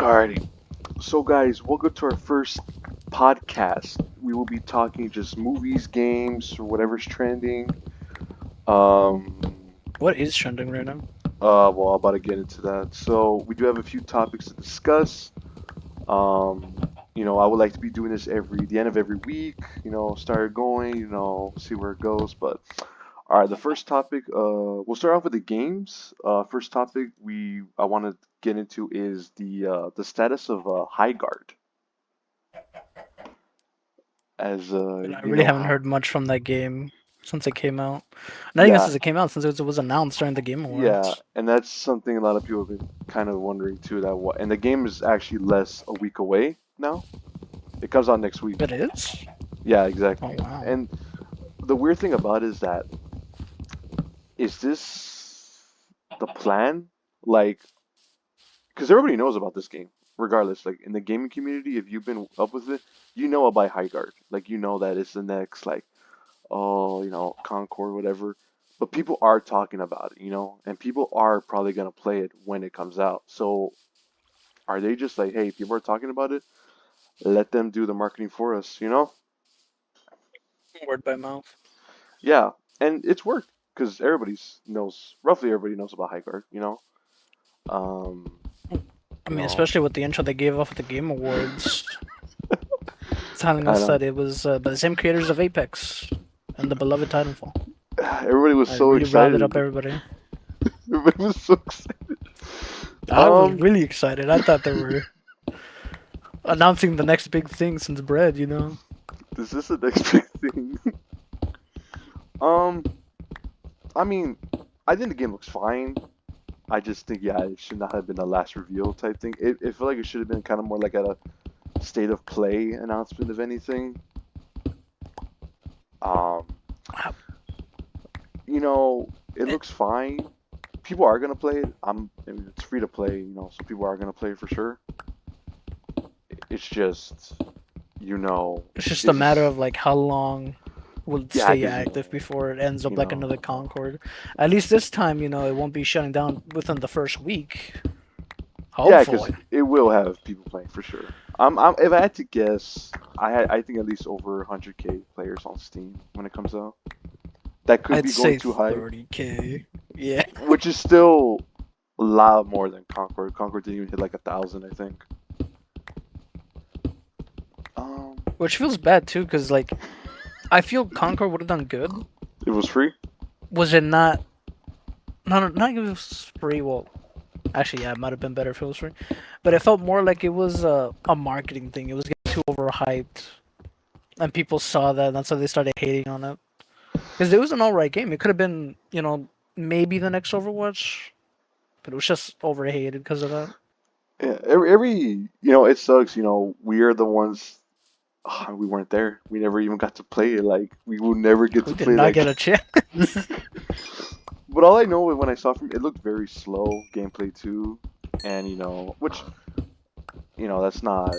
Alrighty. So, guys, welcome to our first podcast. We will be talking just movies, games, or whatever's trending. Um, What is trending right now? well, I'm about to get into that. So, we do have a few topics to discuss. Um, I would like to be doing this every the end of every week. Start going. See where it goes. But all right, the first topic. We'll start off with the games. First topic I want to get into is the status of High Guard. As And I you really know haven't how heard much from that game since it came out. Not even yeah, since it came out, since it was announced during the Game yeah, Awards. and that's something a lot of people have been kind of wondering too, that what, and the game is actually less a week away now. It comes out next week. It is? Yeah, Oh exactly. wow. And the weird thing about it is that, is this the plan? Like, because everybody knows about this game regardless, like in the gaming community, if you've been up with it, you know about High Guard, like you know that it's the next, like, oh, Concord, whatever. But people are talking about it, and people are probably gonna play it when it comes out. So are they just like, hey, people are talking about it, let them do the marketing for us? Word by mouth. Yeah, and it's worked because roughly everybody knows about High Guard. Um, I you mean, know, especially with the intro they gave off at the Game Awards, telling I us know that it was by the same creators of Apex and the beloved Titanfall. everybody was I so really rounded up excited. everybody. Everybody was so excited. I was Um, really excited. I thought they were announcing the next big thing since bread. this is the next big thing. Um, I mean, I think the game looks fine. I just think, yeah, it should not have been a last reveal type thing. It felt like it should have been kind of more like a state of play announcement, if anything. Um, it looks fine. People are gonna play it. I mean, it's free to play, so people are gonna play it for sure. It's just, It's just a is matter this, of like how long will it yeah, stay because active before it ends up you like know, another Concord. At least this time, it won't be shutting down within the first week. yeah, because Hopefully. it will have people playing for sure. If I had to guess, I think at least over 100K players on Steam when it comes out. That could I'd be going say too high, 30K. Yeah. which is still a lot more than Concord. Concord didn't even hit like 1,000, I think. Um, Which feels bad too, because like I feel Concord would have done good. it was free. Was it not? No, no, not if it was free. Well, actually, yeah, it might have been better if it was free. But it felt more like it was a marketing thing. It was getting too overhyped, and people saw that, and that's why they started hating on it. Because it was an alright game. It could have been, maybe the next Overwatch, but it was just overhated because of that. Yeah, it sucks. We are the ones. We weren't there. We never even got to play it. Like, we will never get We to did play not that get a game. chance. But all I know when I saw from it looked very slow gameplay too, and which that's not.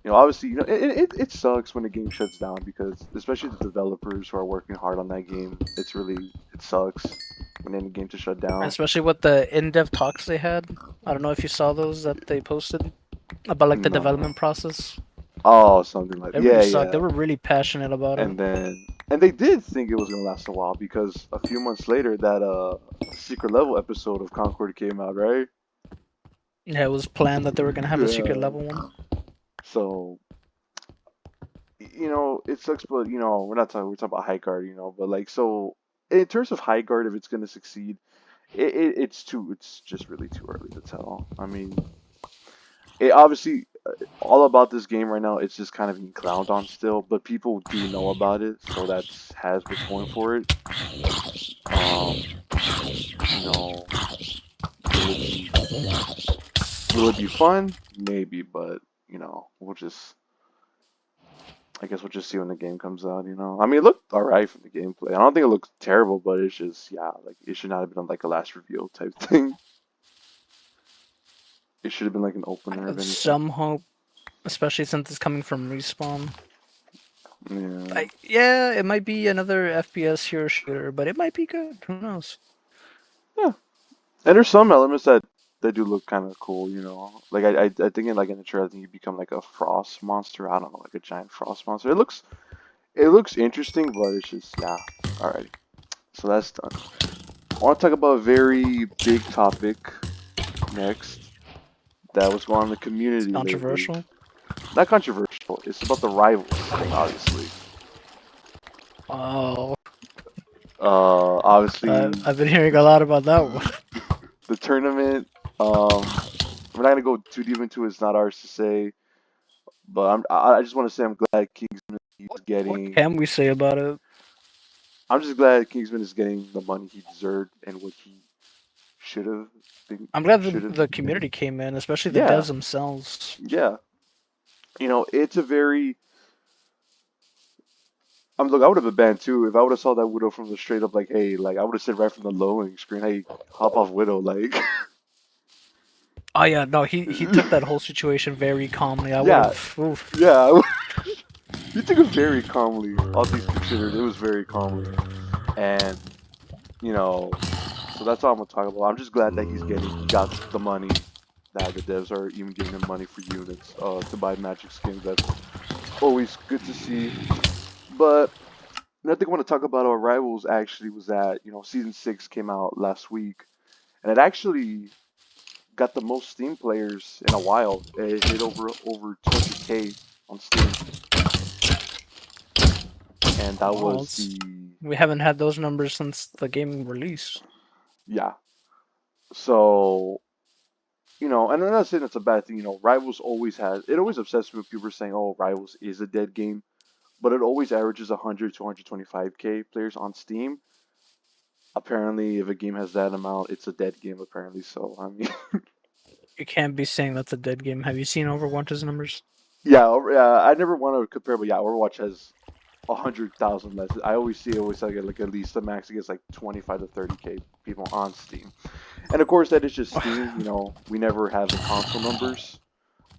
Obviously, it sucks when a game shuts down because especially the developers who are working hard on that game, it sucks when any game to shut down. Especially with the in-depth talks they had. I don't know if you saw those that they posted about like the No. development process. Oh, something like, They really yeah, sucked. They yeah. were really passionate about it. And they did think it was gonna last a while because a few months later that secret level episode of Concord came out, right? Yeah, it was planned that they were gonna have a secret Yeah. level one. So it sucks, but we're talking about High Guard, but like, so in terms of High Guard, if it's gonna succeed, it's just really too early to tell. I mean, it obviously, all about this game right now, it's just kind of being clowned on still, but people do know about it, so that's has what's going for it. Um, you know, will it be will it be fun? Maybe, but we'll just I guess we'll just see when the game comes out. I mean, it looked alright from the gameplay. I don't think it looks terrible, but it's just, yeah, like it should not have been like a last reveal type thing. It should have been like an I opener, if have anything. some hope, especially since it's coming from Respawn. Yeah. Like, yeah, it might be another FPS hero shooter, but it might be good. Who knows? Yeah. And there's some elements that they do look kind of cool, you know. Like I think in like in the trailer, I think you become like a frost monster. I don't know, like a giant frost monster. It looks interesting, but it's just yeah. Alrighty, so that's done. I want to talk about a very big topic next that was going on in the It's community lately. controversial. Not controversial. It's about the rivals thing, obviously. Oh, Obviously I've been hearing a lot about that one. the tournament. We're not gonna go too deep into it. It's not ours to say, but I just want to say I'm glad Kingsman is What getting. can we say about it? I'm just glad Kingsman is getting the money he deserved and what he should have been. I'm glad Should have. the community came in, especially the Yeah, devs themselves. yeah. It's a very. Look, I would have been banned too if I would have saw that Widow from the straight up like, hey, like I would have said right from the loading screen, hey, hop off Widow, like, Oh yeah, no, he took that whole situation very calmly. I would yeah, have. Oof. yeah. He took it very calmly. All things considered, it was very calmly, and you know, so that's all I'm gonna talk about. I'm just glad that he got the money that the devs are even giving him money for units, to buy magic skins. That's always good to see. But another thing I want to talk about our rivals actually was that season 6 came out last week, and it actually got the most Steam players in a while. It hit over 200K on Steam, and that Wow, was it's the we haven't had those numbers since the game release. yeah. So and I'm not saying it's a bad thing. Rivals always has it always upsets me when people are saying, "Oh, Rivals is a dead game," but it always averages 100 to 125K players on Steam. Apparently, if a game has that amount, it's a dead game. Apparently, so I mean, You can't be saying that's a dead game. Have you seen Overwatch's numbers? yeah. I never want to compare, but yeah, Overwatch has 100,000 less. I always see, always like at least the max it gets like 25 to 30K people on Steam, and of course that is just Steam. We never have the console numbers,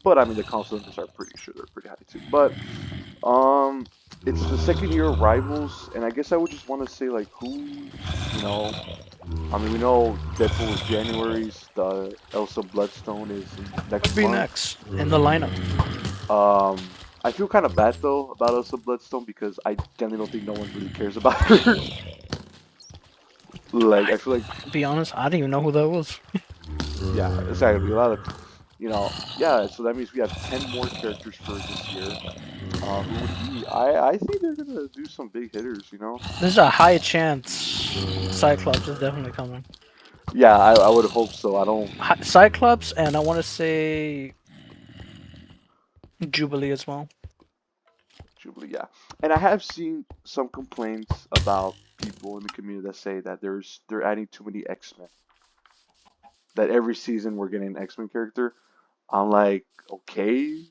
but I mean the console numbers are pretty sure they're pretty high too. But um, it's the second year of Rivals, and I guess I would just want to say like who, you know, I mean we know Deadpool is January's, the Elsa Bloodstone is in Would next be month. next in the lineup. I feel kind of bad though about Elsa Bloodstone because I generally don't think no one really cares about her. Like I feel like Be honest, I didn't even know who that was. yeah, exactly a lot of yeah. So that means we have 10 more characters for this year. Who would it be? I think they're gonna do some big hitters. There's a high chance Cyclops is definitely coming. Yeah, I would hope so. I don't Cyclops, and I want to say Jubilee as well. Jubilee, yeah. And I have seen some complaints about people in the community that say that they're adding too many X-Men. That every season we're getting an X-Men character. I'm like, okay,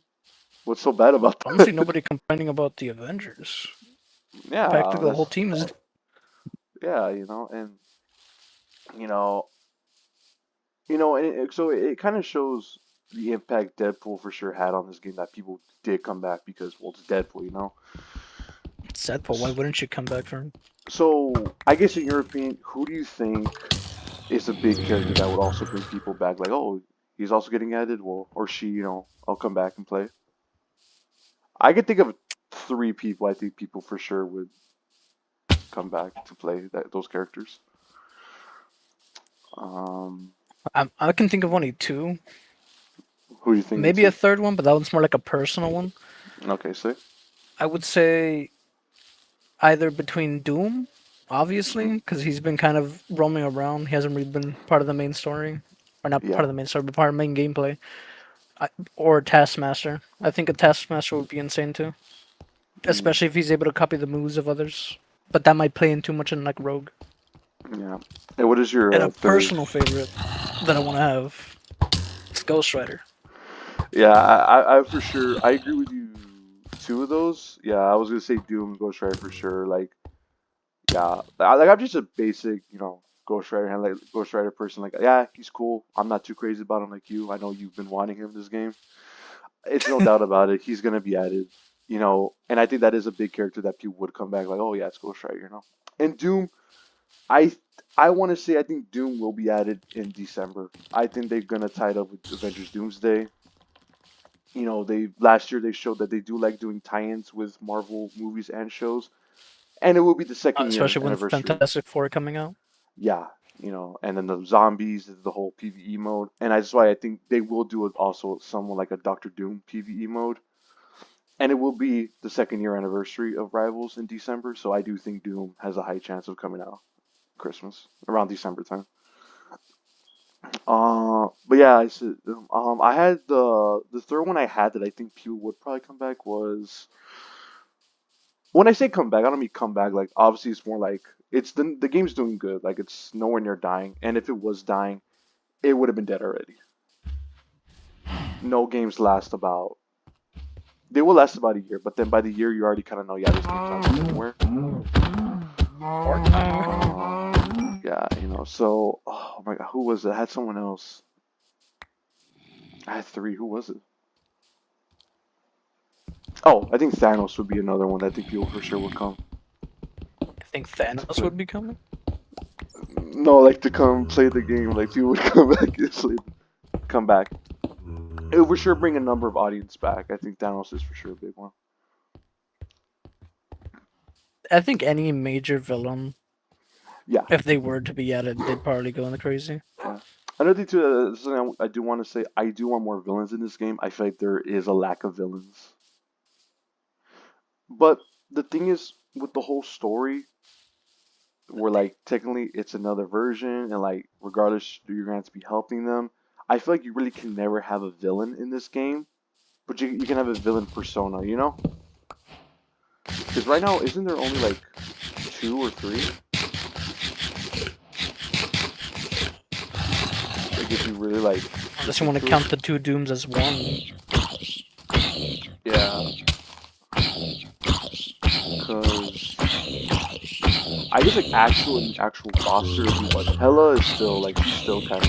what's so bad about I don't see that? nobody complaining about the Avengers. Yeah, Practically the whole that's team is. yeah, and you know, so it kind of shows the impact Deadpool for sure had on this game that people did come back because well, it's Deadpool. Deadpool. Why wouldn't you come back for him? So I guess in your opinion, who do you think is a big character that would also bring people back? Like, oh, he's also getting added, well, or she, I'll come back and play. I could think of 3 people. I think people for sure would come back to play those characters. Um, I can think of only two, who do you think it's maybe a it? third one, but that one's more like a personal one. Okay, say. I would say either between Doom, Hmm. obviously, because he's been kind of roaming around. He hasn't really been part of the main story, or not part Yeah. of the main story, but part of the main gameplay. Or Taskmaster. I think a Taskmaster would be insane too, Mm, especially if he's able to copy the moves of others. But that might play in too much in like Rogue. yeah. And what is your And a third? personal favorite that I want to have is Ghost Rider. Yeah, I for sure. I agree with you. 2 of those. Yeah, I was gonna say Doom and Ghost Rider for sure. Like, yeah, I'm just a basic, Ghost Rider and like Ghost Rider person. Like, yeah, he's cool. I'm not too crazy about him like you. I know you've been wanting him this game. It's no doubt about it. He's gonna be added. And I think that is a big character that people would come back like, oh yeah, it's Ghost Rider. And Doom, I I want to say I think Doom will be added in December. I think they're gonna tie it up with Avengers Doomsday. You know, they last year they showed that they do like doing tie-ins with Marvel movies and shows, and it will be the second year Especially when anniversary. Fantastic Four coming out. Yeah, you know, and then the zombies, the whole PvE mode, and that's why I think they will do it also somewhat like a Doctor Doom PvE mode, and it will be the second year anniversary of Rivals in December. So I do think Doom has a high chance of coming out Christmas around December time. But yeah, I said I had the third one I had that I think people would probably come back was when I say come back, I don't mean come back like obviously it's more like it's the game's doing good, like it's nowhere near dying, and if it was dying, it would have been dead already. No games last about they will last about a year, but then by the year you already kind of know, yeah, this game's not going anywhere. Fortnite. Yeah, you know. So, oh my God, who was it? I had someone else. I had three. Who was it? Oh, I think Thanos would be another one that I think people for sure would come. I think Thanos would be coming. No, like to come play the game. Like people would come back and come back. It would for sure bring a number of audience back. I think Thanos is for sure a big one. I think any major villain, Yeah, if they were to be added, they'd probably go in the crazy. yeah. Another thing too, something I do want to say, I do want more villains in this game. I feel like there is a lack of villains. But the thing is, with the whole story, where like technically it's another version, and like regardless, you're going to have to be helping them. I feel like you really can never have a villain in this game, but you can have a villain persona, you know? Because right now, isn't there only like two or three? Like if you really like Unless look you want to into it. count the two Dooms as one. Yeah, because I guess like actual roster would be what Hela is still like she's still kind of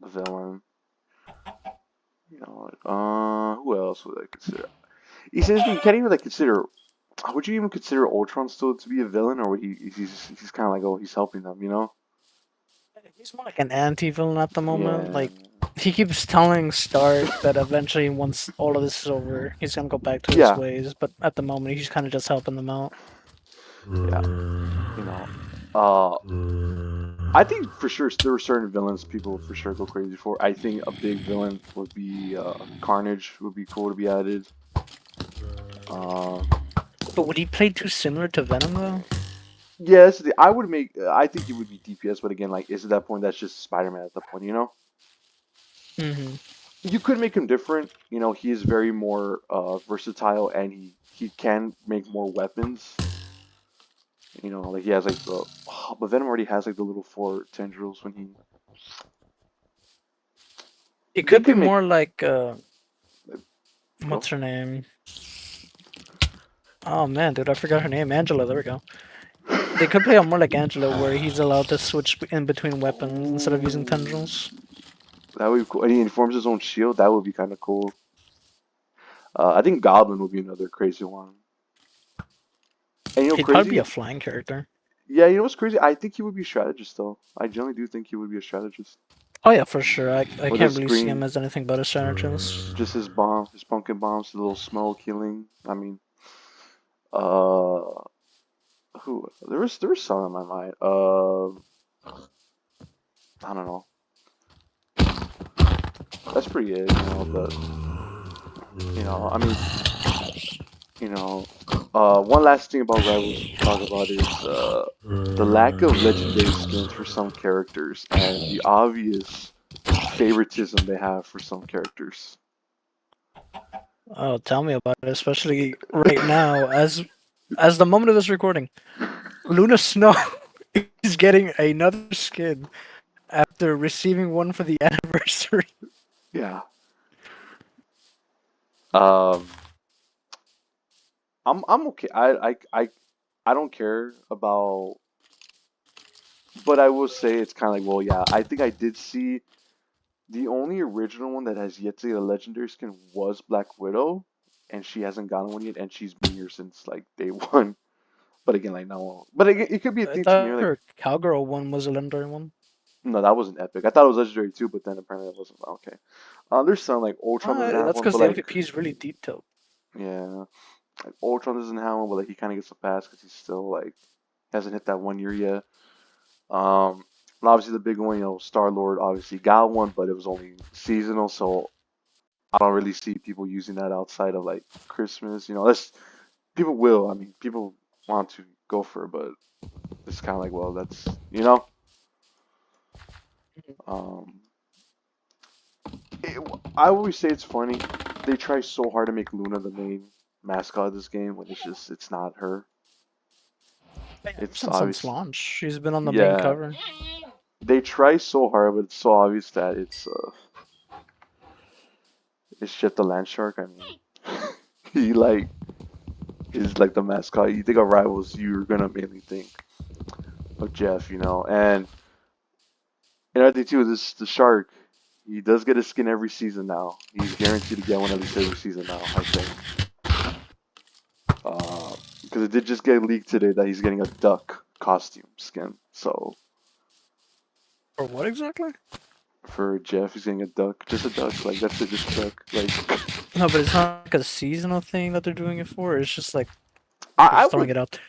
the villain. You know, who else would I consider? He says you can't even like consider. Would you even consider Ultron still to be a villain, or would he's kind of like oh he's helping them, you know? He's more like an anti-villain at the moment. Yeah, Like he keeps telling Stark that eventually, once all of this is over, he's gonna go back to his yeah, ways. But at the moment, he's kind of just helping them out. yeah. You know, uh, I think for sure there are certain villains people for sure go crazy for. I think a big villain would be Carnage would be cool to be added. Uh, But would he play too similar to Venom though? yes, I would make. I think it would be DPS, but again, like, is at that point that's just Spider-Man at that point, you know? Hmm. You could make him different. You know, he is very more versatile, and he can make more weapons. You know, like he has like the, but Venom already has like the little four tendrils when he. It They could be could make. more like Go. what's her name? Oh man, dude, I forgot her name. Angela. There we go. They could play out more like Angela, where he's allowed to switch in between weapons instead of using Oh, tendrils. that would be cool. And he informs his own shield. That would be kind of cool. I think Goblin would be another crazy one. And you know, He'd probably be a crazy. flying character. Yeah, you know what's crazy? I think he would be a strategist though. I generally do think he would be a strategist. Oh yeah, for sure. I With can't his really see him green, as anything but a strategist. just his bomb, his pumpkin bombs, the little smoke healing. I mean, uh, who? There was some in my mind. I don't know. That's pretty it, you know. But I mean, you know, one last thing about Rivals to talk about is the lack of legendary skins for some characters and the obvious favoritism they have for some characters. Oh, tell me about it, especially right now, as the moment of this recording, Luna Snow is getting another skin after receiving one for the anniversary. Yeah. Um, I'm okay. I don't care about, but I will say it's kind of like, well, yeah, I think I did see the only original one that has yet to get a legendary skin was Black Widow, and she hasn't gotten one yet, and she's been here since like day one. But again, like no, but it could be a I thing to me. thought Like her cowgirl one was a legendary one. no, that wasn't epic. I thought it was legendary too, but then apparently it wasn't. Okay. There's some like Ultron doesn't have That's one, because but the like MVP is really detailed. yeah, like Ultron doesn't have one, but like he kind of gets a pass because he's still like hasn't hit that 1 year yet. And obviously the big one, Star Lord obviously got one, but it was only seasonal, so I don't really see people using that outside of like Christmas. That's people will. I mean, people want to go for it, but it's kind of like, well, that's. Um, it, I always say it's funny. They try so hard to make Luna the main mascot of this game when it's not her. Ever It's since obvious. launch, she's been on the main Yeah, cover. they try so hard, but it's so obvious that it's shit the land shark. I mean, he like is like the mascot. You think of rivals, you're gonna mainly think of Jeff. And I think too, the shark, he does get a skin every season now. He's guaranteed to get one at least every season now, I think. Because it did just get leaked today that he's getting a duck costume skin. So For what exactly? for Jeff, he's getting a duck, just a duck. Like that's it, just a duck. Like No, but it's not like a seasonal thing that they're doing it for. It's just like they're I just throwing would, it out.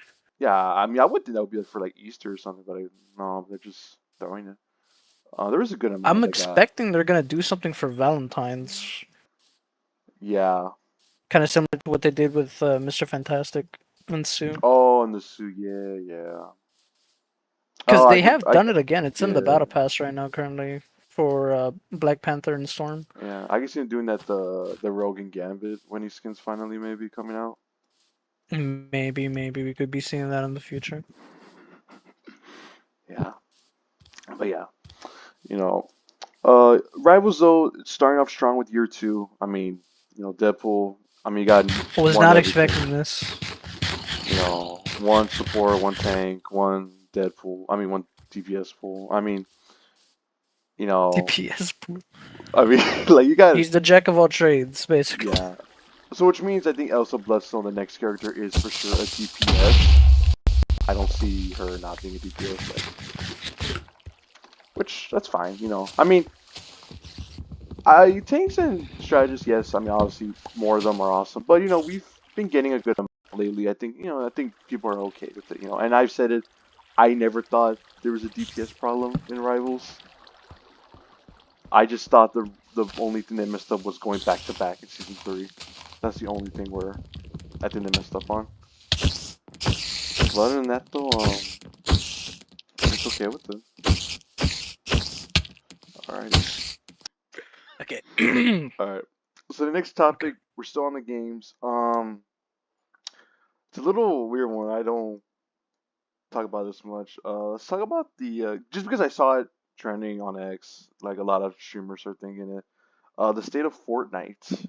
yeah. I mean, I would think that would be like for like Easter or something, but no, they're just throwing it. There was a good I'm amount that got, expecting they're gonna do something for Valentine's, yeah. kind of similar to what they did with Mr. Fantastic and Sue. Oh, and the suit, yeah, yeah. Because Oh, they have I, done it again. It's in the yeah. battle pass right now currently for Black Panther and Storm. Yeah, I can see him doing that the Rogue and Gambit when his skin's finally maybe coming out. Maybe we could be seeing that in the future. Yeah, but yeah, you know, Rivals though it's starting off strong with year two. I mean, Deadpool. I mean, you got Was one not everything. expecting this. One support, one tank, one Deadpool. I mean, one DPS pool. I mean, you know, DPS. I mean, like you got He's the jack of all trades, basically. yeah. So which means I think Elsa Bloodstone, the next character, is for sure a DPS. I don't see her not being a DPS, which that's fine. I mean, I tanks and strategists, yes. I mean, obviously more of them are awesome, but we've been getting a good amount lately. I think people are okay with it. And I've said it. I never thought there was a DPS problem in Rivals. I just thought the only thing they messed up was going back to back in season 3. That's the only thing where I think they messed up on. But other than that, though, it's okay with it. Alright. Okay. Alright. So the next Okay. topic, we're still on the games. It's a little weird one. I don't talk about this much. Let's talk about the just because I saw it trending on X, like a lot of streamers are thinking it. The state of Fortnite.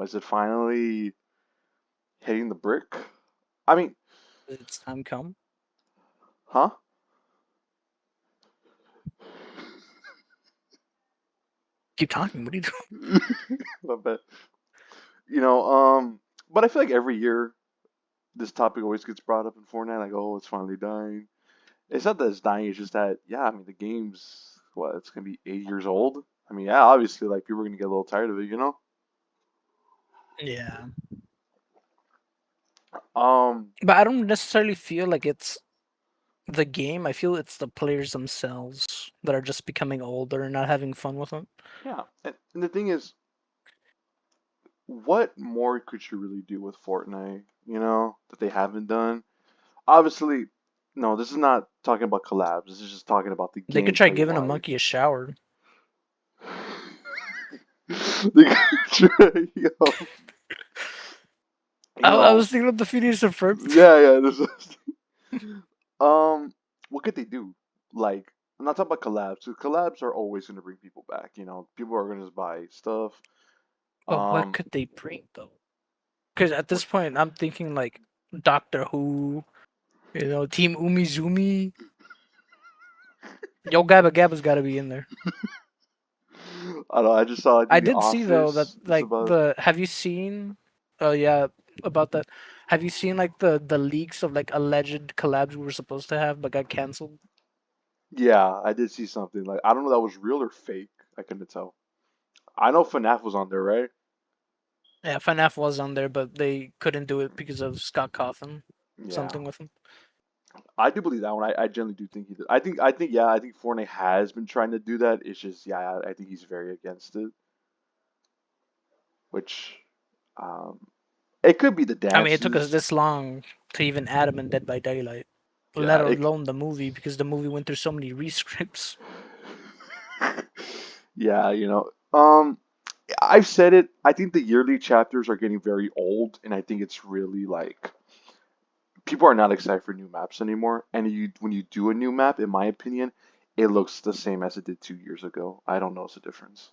Is it finally hitting the brick? I mean, It's time come. huh? Keep talking. What are you doing? I bet. But I feel like every year this topic always gets brought up in Fortnite, like, oh, it's finally dying. It's not that it's dying, it's just that, yeah, I mean, the game's, what, it's gonna be 8 years old? I mean, yeah, obviously, like, people are gonna get a little tired of it. Yeah. Um, But I don't necessarily feel like it's the game. I feel it's the players themselves that are just becoming older and not having fun with it. yeah, and the thing is, what more could you really do with Fortnite, that they haven't done? Obviously, no, this is not talking about collabs, this is just talking about the They could try gameplay giving a monkey a wise. shower. They could try, you I know, was thinking of the Phineas and Ferb. yeah, yeah, Um, what could they do? Like, I'm not talking about collabs. 'Cause collabs are always going to bring people back. People are going to buy stuff. But what Um, could they bring though? Because at what, this point, I'm thinking like Doctor Who, Team Umizoomi. Yo Gabba Gabba's got to be in there. I don't know. I just saw. I I think The did see though that Office is like about. the. Have you seen? Oh yeah, about that. Have you seen like the leaks of like alleged collabs we were supposed to have but got canceled? Yeah, I did see something like I don't know if that was real or fake. I couldn't tell. I know FNAF was on there, right? Yeah, FNAF was on there, but they couldn't do it because of Scott Coffin. Yeah, Something with him. I do believe that one. I generally do think he did. Yeah, I think Fortnite has been trying to do that. It's just, yeah, I think he's very against it, which, um, it could be the I mean, it took us dances. this long to even add him in Dead by Daylight, let Yeah, alone the movie, because the movie went through so many rescripts. yeah, I've said it. I think the yearly chapters are getting very old, and I think it's really like people are not excited for new maps anymore. And when you do a new map, in my opinion, it looks the same as it did 2 years ago. I don't notice a difference.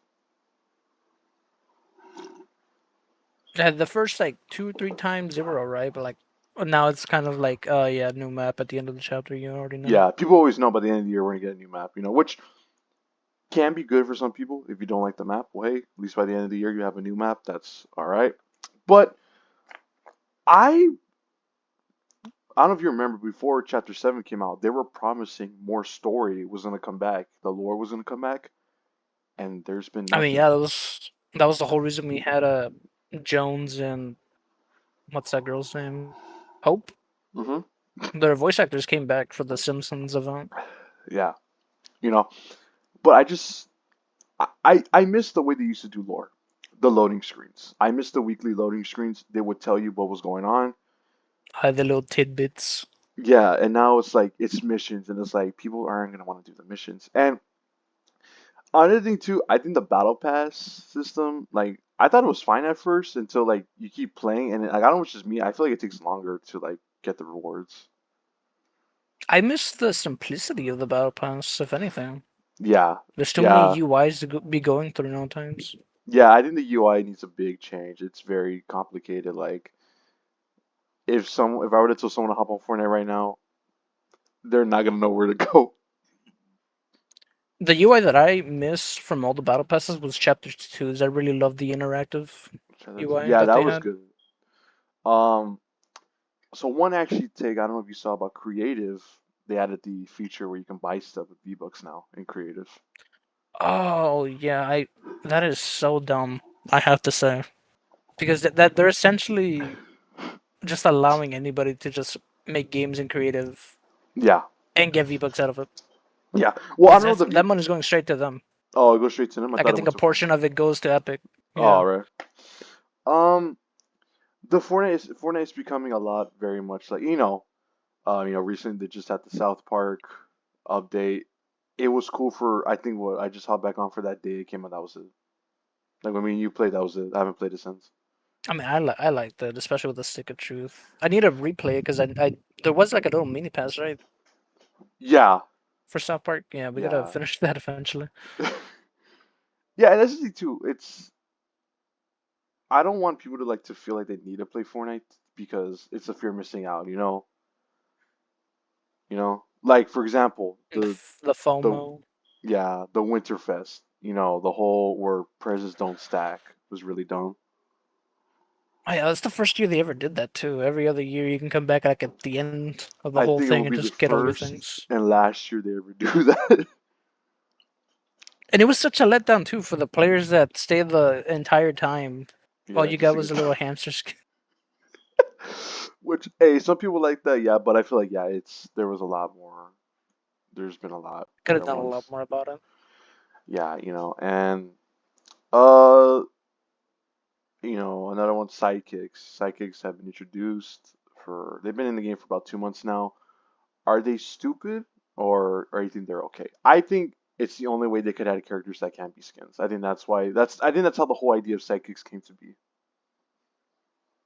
Yeah, the first like 2 or 3 times they were alright, but like now it's kind of like, oh yeah, new map at the end of the chapter. You already know. Yeah, people always know by the end of the year we're gonna get a new map, which can be good for some people. If you don't like the map, well, hey, at least by the end of the year you have a new map. That's all right. But I I don't know if you remember before Chapter 7 came out, they were promising more story was gonna come back, the lore was gonna come back, and there's been I mean, nothing. yeah, that was the whole reason we had Jones and what's that girl's name? Hope. Hmm. Their voice actors came back for the Simpsons event. Yeah, you know. But I miss the way they used to do lore, the loading screens. I miss the weekly loading screens. They would tell you what was going on. The little tidbits. Yeah, and now it's like it's missions, and it's like people aren't gonna want to do the missions. And another thing too, I think the battle pass system, like I thought it was fine at first until like you keep playing, and like I don't know if it's just me. I feel like it takes longer to like get the rewards. I miss the simplicity of the battle pass, if anything. Yeah, There's too many yeah, UIs to be going through now times. yeah. I think the UI needs a big change. It's very complicated. Like if I were to tell someone to hop on Fortnite right now, they're not gonna know where to go. The UI that I missed from all the battle passes was chapter 2's. I really loved the interactive UI Yeah, that that they was had. good. Um, so one actually take, I don't know if you saw about creative, they added the feature where you can buy stuff with V-Bucks now in creative. Oh yeah, I that is so dumb. I have to say, because that they're essentially just allowing anybody to just make games in creative Yeah, and get V-Bucks out of it. yeah. Well, I Because don't know that's the V. that money's going straight to them. Oh, it goes straight to them. I Like I thought it think went a to portion Fortnite. of it goes to Epic. Oh, Yeah. right. Um, the Fortnite is becoming a lot very much like recently they just had the South Park update. It was cool for I think what I just hopped back on for that day it came out. That was it. Like when me and you played, that was it. I haven't played it since. I mean, I like that, especially with the Stick of Truth. I need to replay it because I there was like a little mini pass right Yeah, for South Park. Yeah, we gotta yeah, finish that eventually. yeah. And that's the thing too. It's I don't want people to like to feel like they need to play Fortnite because it's a fear of missing out. Like for example, The the FOMO. yeah the Winterfest. The whole where prizes don't stack was really dumb. Oh, yeah, that's the first year they ever did that too. Every other year you can come back like at the end of the I whole think it will thing and be the just get all your first things. and last year they ever do that. And it was such a letdown too for the players that stayed the entire time. All Yeah, you just got to was get. a little hamster skin. Which, hey, some people like that, yeah, but I feel like, yeah, there was a lot more. There's been a lot Could have better done a lot ones. more about it. Yeah, and uh, another one, sidekicks. Sidekicks have been introduced they've been in the game for about 2 months now. Are they stupid or you think they're okay? I think it's the only way they could add characters that can't be skins. I think that's how the whole idea of sidekicks came to be.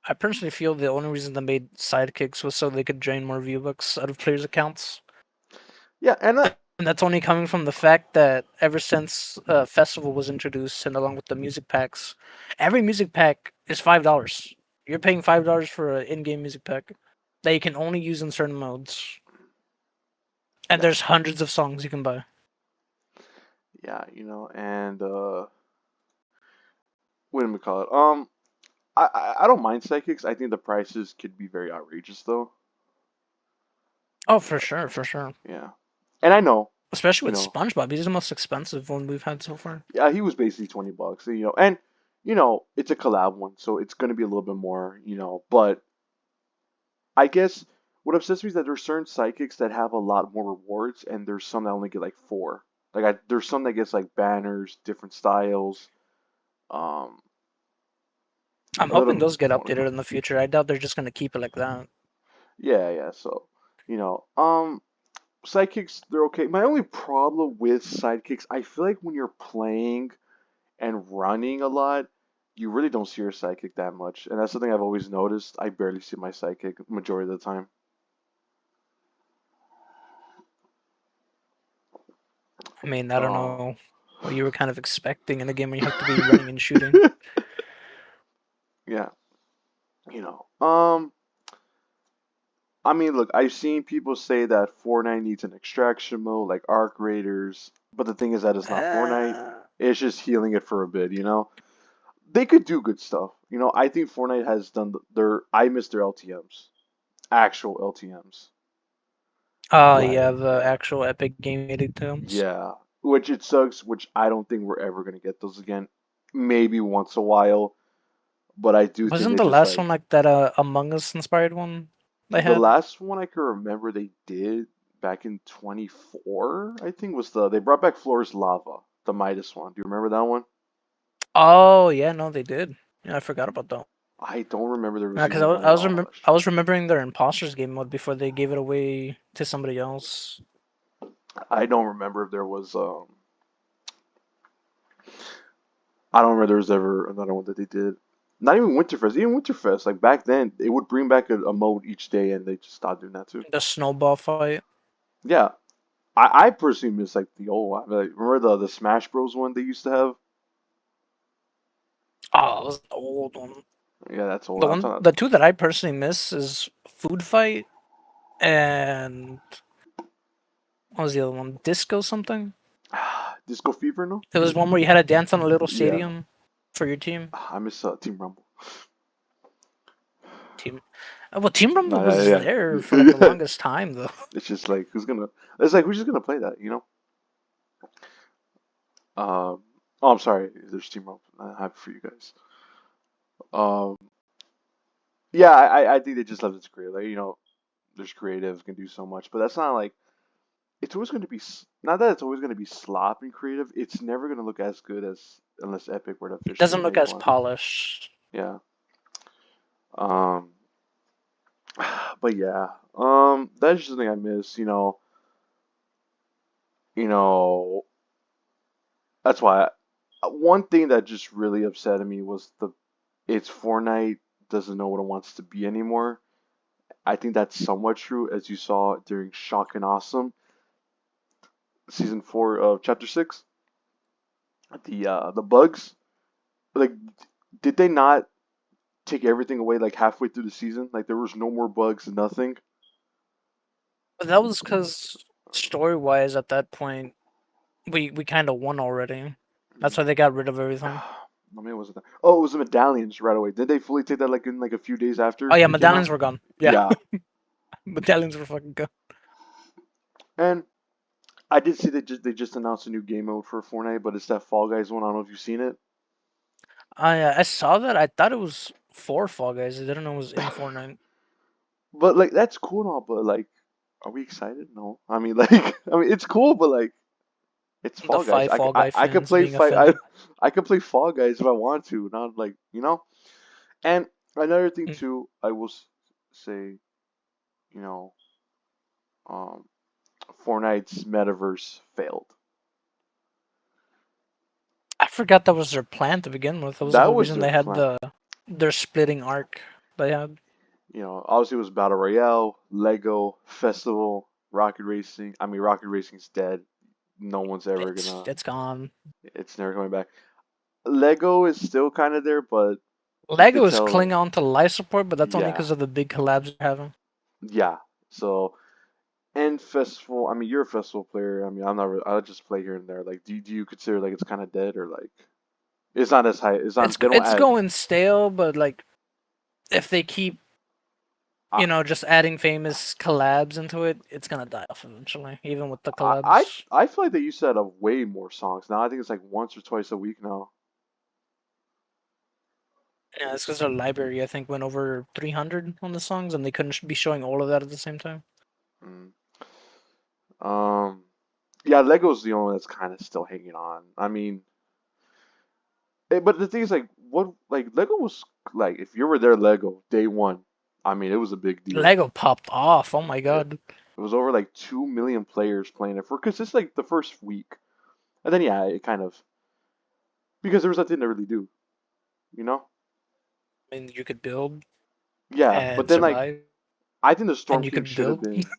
I personally feel the only reason they made sidekicks was so they could drain more V-Bucks out of players' accounts. Yeah, and And that's only coming from the fact that ever since Festival was introduced and along with the music packs, every music pack is $5. You're paying $5 for an in-game music pack that you can only use in certain modes. And yeah, there's hundreds of songs you can buy. yeah, and what do we call it? I don't mind psychics. I think the prices could be very outrageous though. Oh, for But sure, for sure. yeah, and I know, Especially you with know, SpongeBob, he's the most expensive one we've had so far. yeah, he was basically $20, and it's a collab one, so it's gonna be a little bit more, but I guess what upsets me is that there's certain psychics that have a lot more rewards, and there's some that only get like four. There's some that gets like banners, different styles, um, I'm a hoping little those get more. updated in the future. I doubt they're just gonna keep it like that. Yeah, yeah. So, you know, um, sidekicks they're okay. My only problem with sidekicks, I feel like when you're playing and running a lot, you really don't see your sidekick that much, and that's something I've always noticed. I barely see my sidekick majority of the time. I mean, I don't Uh, know what you were kind of expecting in a game where you have to be running and shooting. yeah, you know. I mean, look, I've seen people say that Fortnite needs an extraction mode like Arc Raiders, but the thing is that it's not Fortnite. Uh, It's just healing it for a bit. They could do good stuff. I think Fortnite has done I miss their LTMs, actual LTMs. oh yeah, Like, the actual Epic Game items. yeah, which it sucks, which I don't think we're ever gonna get those again. Maybe once a while, but I do think Wasn't they the just last like one like that Among Us inspired one they the had? last one I can remember they did back in 24, I think was they brought back Floor's Lava, the Midas one. Do you remember that one? Oh yeah, no, they did. Yeah, I forgot about that. I don't remember there was Because even one. Oh, I was remembering their imposters game mode before they gave it away to somebody else. I don't remember if there was I don't remember there was ever another one that they did. Not even Winterfest. Even Winterfest, like back then, it would bring back a mode each day, and they just stopped doing that too. The snowball fight. Yeah, I personally miss like the old one. Like, remember the Smash Bros one they used to have? Oh, it was the old one. Yeah, that's old. I'm talking The two that I personally miss is Food Fight and what was the other one? Disco something. about Disco Fever, no? There was one where you had to dance on a little Yeah, stadium for your team. I miss Team Rumble. Team. Well, Team Rumble Nah, was yeah, there for like the yeah. longest time though. It's just like It's like who's just gonna play that? Oh, I'm sorry. There's Team Rumble. I'm happy for you guys. Um, yeah, I think they just left it to create. Like there's creative can do so much, but that's not like it's always going to be not that it's always going to be slop and creative. It's never going to look as good as unless Epic were to It officially doesn't look make as one. polished. Yeah. Um. But yeah. That's just the thing I miss. You know. That's why. One thing that just really upset me was it's Fortnite doesn't know what it wants to be anymore. I think that's somewhat true, as you saw during Shock and Awesome, season 4 of chapter 6. The bugs, like, did they not take everything away like halfway through the season? Like there was no more bugs, nothing. But that was because story wise at that point we kind of won already. That's why they got rid of everything. I mean, it wasn't that. Oh, it was the medallions right away. Did they fully take that like in like a few days Oh after yeah, it came out? medallions were gone. Yeah, Yeah, medallions were fucking gone. and I did see they just announced a new game mode for Fortnite, but it's that Fall Guys one. I don't know if you've seen it. I saw that. I thought it was for Fall Guys. I didn't know it was in Fortnite. But like that's cool and all, but like, are we excited? No. I mean, like, I mean, it's cool, but like, it's The Fall Guys. five Fall Guy I could fans play being fight. I offended. I could play Fall Guys if I want to, not like. And another thing Mm. too, I will say, you know, um, Fortnite's metaverse failed. I forgot that was their plan to begin with. That was the That whole was reason their they had plan. their splitting arc they had. Obviously it was Battle Royale, Lego, Festival, Rocket Racing. I mean, Rocket Racing's dead. No one's ever gonna. It's gone. It's never coming back. Lego is still kind of there, but you Lego could is clinging tell. on to life support, but that's only Yeah, because of the big collabs they're having. yeah. So and festival. I mean, you're a festival player. I mean, I'm not. I just play here and there. Like, do you consider like it's kind of dead or like it's not as high? It's not. They don't It's add. going stale, but like if they keep, I, just adding famous collabs into it, it's gonna die off eventually, even with the I I collabs. I feel like they used to have way more songs. Now I think it's like once or twice a week now. Yeah, it's because their library, I think, went over 300 on the songs, and they couldn't be showing all of that at the same time. Mm. Um, yeah, Lego's the only one that's kind of still hanging on. I mean, but the thing is, like, what, like, Lego was like, if you were there, Lego day one, I mean, it was a big deal. Lego popped off. Oh my It, god. it was over like 2 million players playing it for because it's like the first week, and then yeah, it kind of because there was nothing to really do, you know? I mean, you could build Yeah, but and then like survive, I think the and Storm you King could should have build. been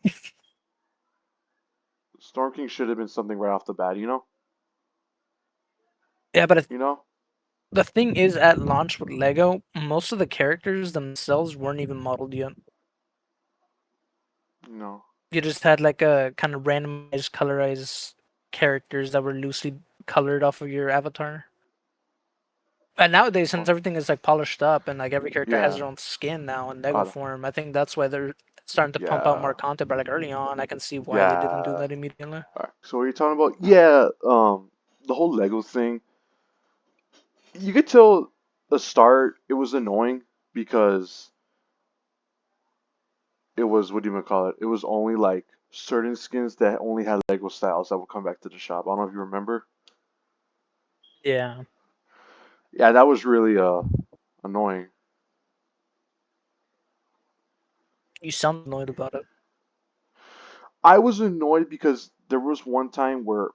Storm King should have been something right off the bat, you know? Yeah, but You know? the thing is, at launch with Lego, most of the characters themselves weren't even modeled yet. You know? You just had like a kind of randomized, colorized characters that were loosely colored off of your avatar. And nowadays, since Oh, everything is like polished up and like every character has yeah. their own skin now in Lego Uh, form, I think that's why they're starting to pump out yeah. more content. But like early on, I can see why they didn't do Yeah. that immediately. Alright, so what are you talking about? Yeah, the whole Lego thing. You could tell the start it was annoying because it was what do you call it? It was only like certain skins that only had Lego styles that would come back to the shop. I don't know if you remember. Yeah, Yeah, that was really annoying. you sound annoyed about it. I was annoyed because there was one time where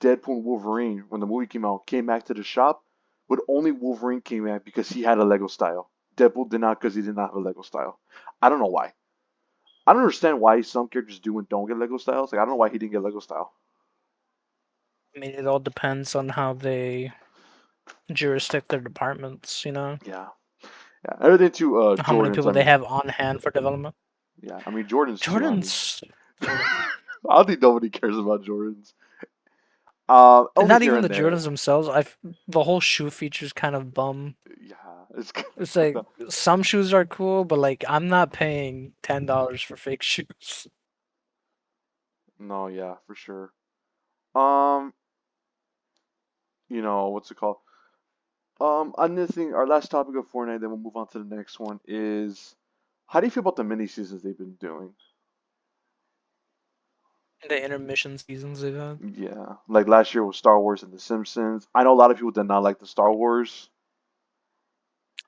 Deadpool and Wolverine, when the movie came out, came back to the shop, but only Wolverine came back because he had a Lego style. Deadpool did not because he did not have a Lego style. I don't know why. I don't understand why some characters do and don't get Lego styles. Like I don't know why he didn't get Lego style. I mean, it all depends on how they jurisdict their departments. Yeah, yeah. Everything to How many Jordans. I people they mean, have on hand for development. yeah. I mean Jordans too. I mean, Jordan's I don't think nobody cares about Jordans. and Only not here even and the there. Jordans themselves. The whole shoe feature's kind of bum. Yeah, it's It's like some shoes are cool, but like I'm not paying $10 for fake shoes. no, yeah, for sure. Um, what's it called? Another thing, our last topic of Fortnite, then we'll move on to the next one is how do you feel about the mini seasons they've been doing? The intermission seasons they've had. Yeah, like last year was Star Wars and The Simpsons. I know a lot of people did not like the Star Wars.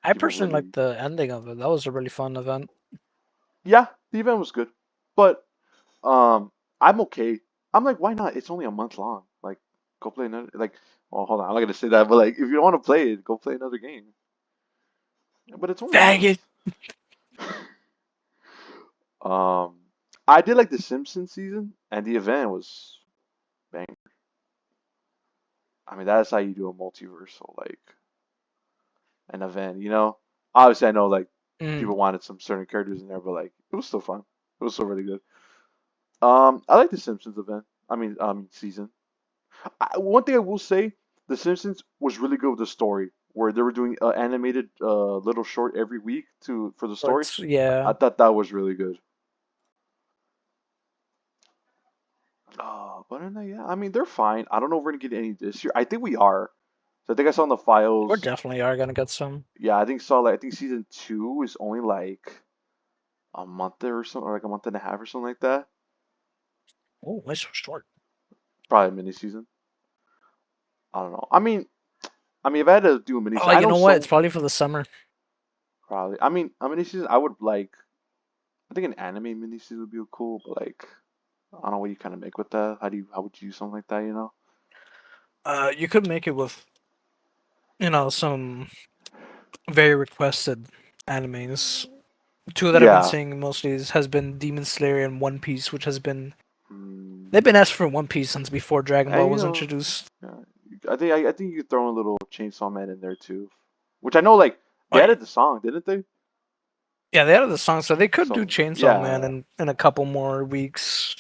I People personally like really, the ending of it. That was a really fun event. yeah, the event was good, but I'm okay. I'm like, why not? It's only a month long. Like, go play another. Like, well, hold on, I'm not gonna say that, but like, if you don't want to play it, go play another game. But it's only a month. Faggot. Um, I did like the Simpsons season, and the event was bang. I mean, that's how you do a multiversal, like an event, you know? Obviously, I know like Mm. people wanted some certain characters in there, but like it was still fun. It was still really good. I like the Simpsons event. I mean, season. One thing I will say, the Simpsons was really good with the story, where they were doing animated little short every week to for the story. But I yeah, thought that was really good. But in yeah, I mean they're fine. I don't know if we're gonna get any this year. I think we are. So I think I saw in the we files. definitely are gonna get some. Yeah, I think saw like I think season two is only like a month there or something, or like a month and a half or something like that. Oh, it's so short. Probably a mini season. I don't know. I mean, if I had to do a mini Oh, season, I you know know what? It's some probably for the summer. probably. I mean, a mini season I would like. I think an anime mini season would be cool, but like I don't know what you kind of make with that. How would you do something like that? You know? You could make it with some very requested animes. Two that I've been Yeah. seeing mostly has been Demon Slayer and One Piece, which has been they've Mm, been asked for One Piece since before Dragon and Ball was introduced. yeah, I think you could throw in a little Chainsaw Man in there too, which I know like Oh they yeah, added the song, didn't they? yeah, they added the song, so they could do So Chainsaw Man yeah, in a couple more weeks.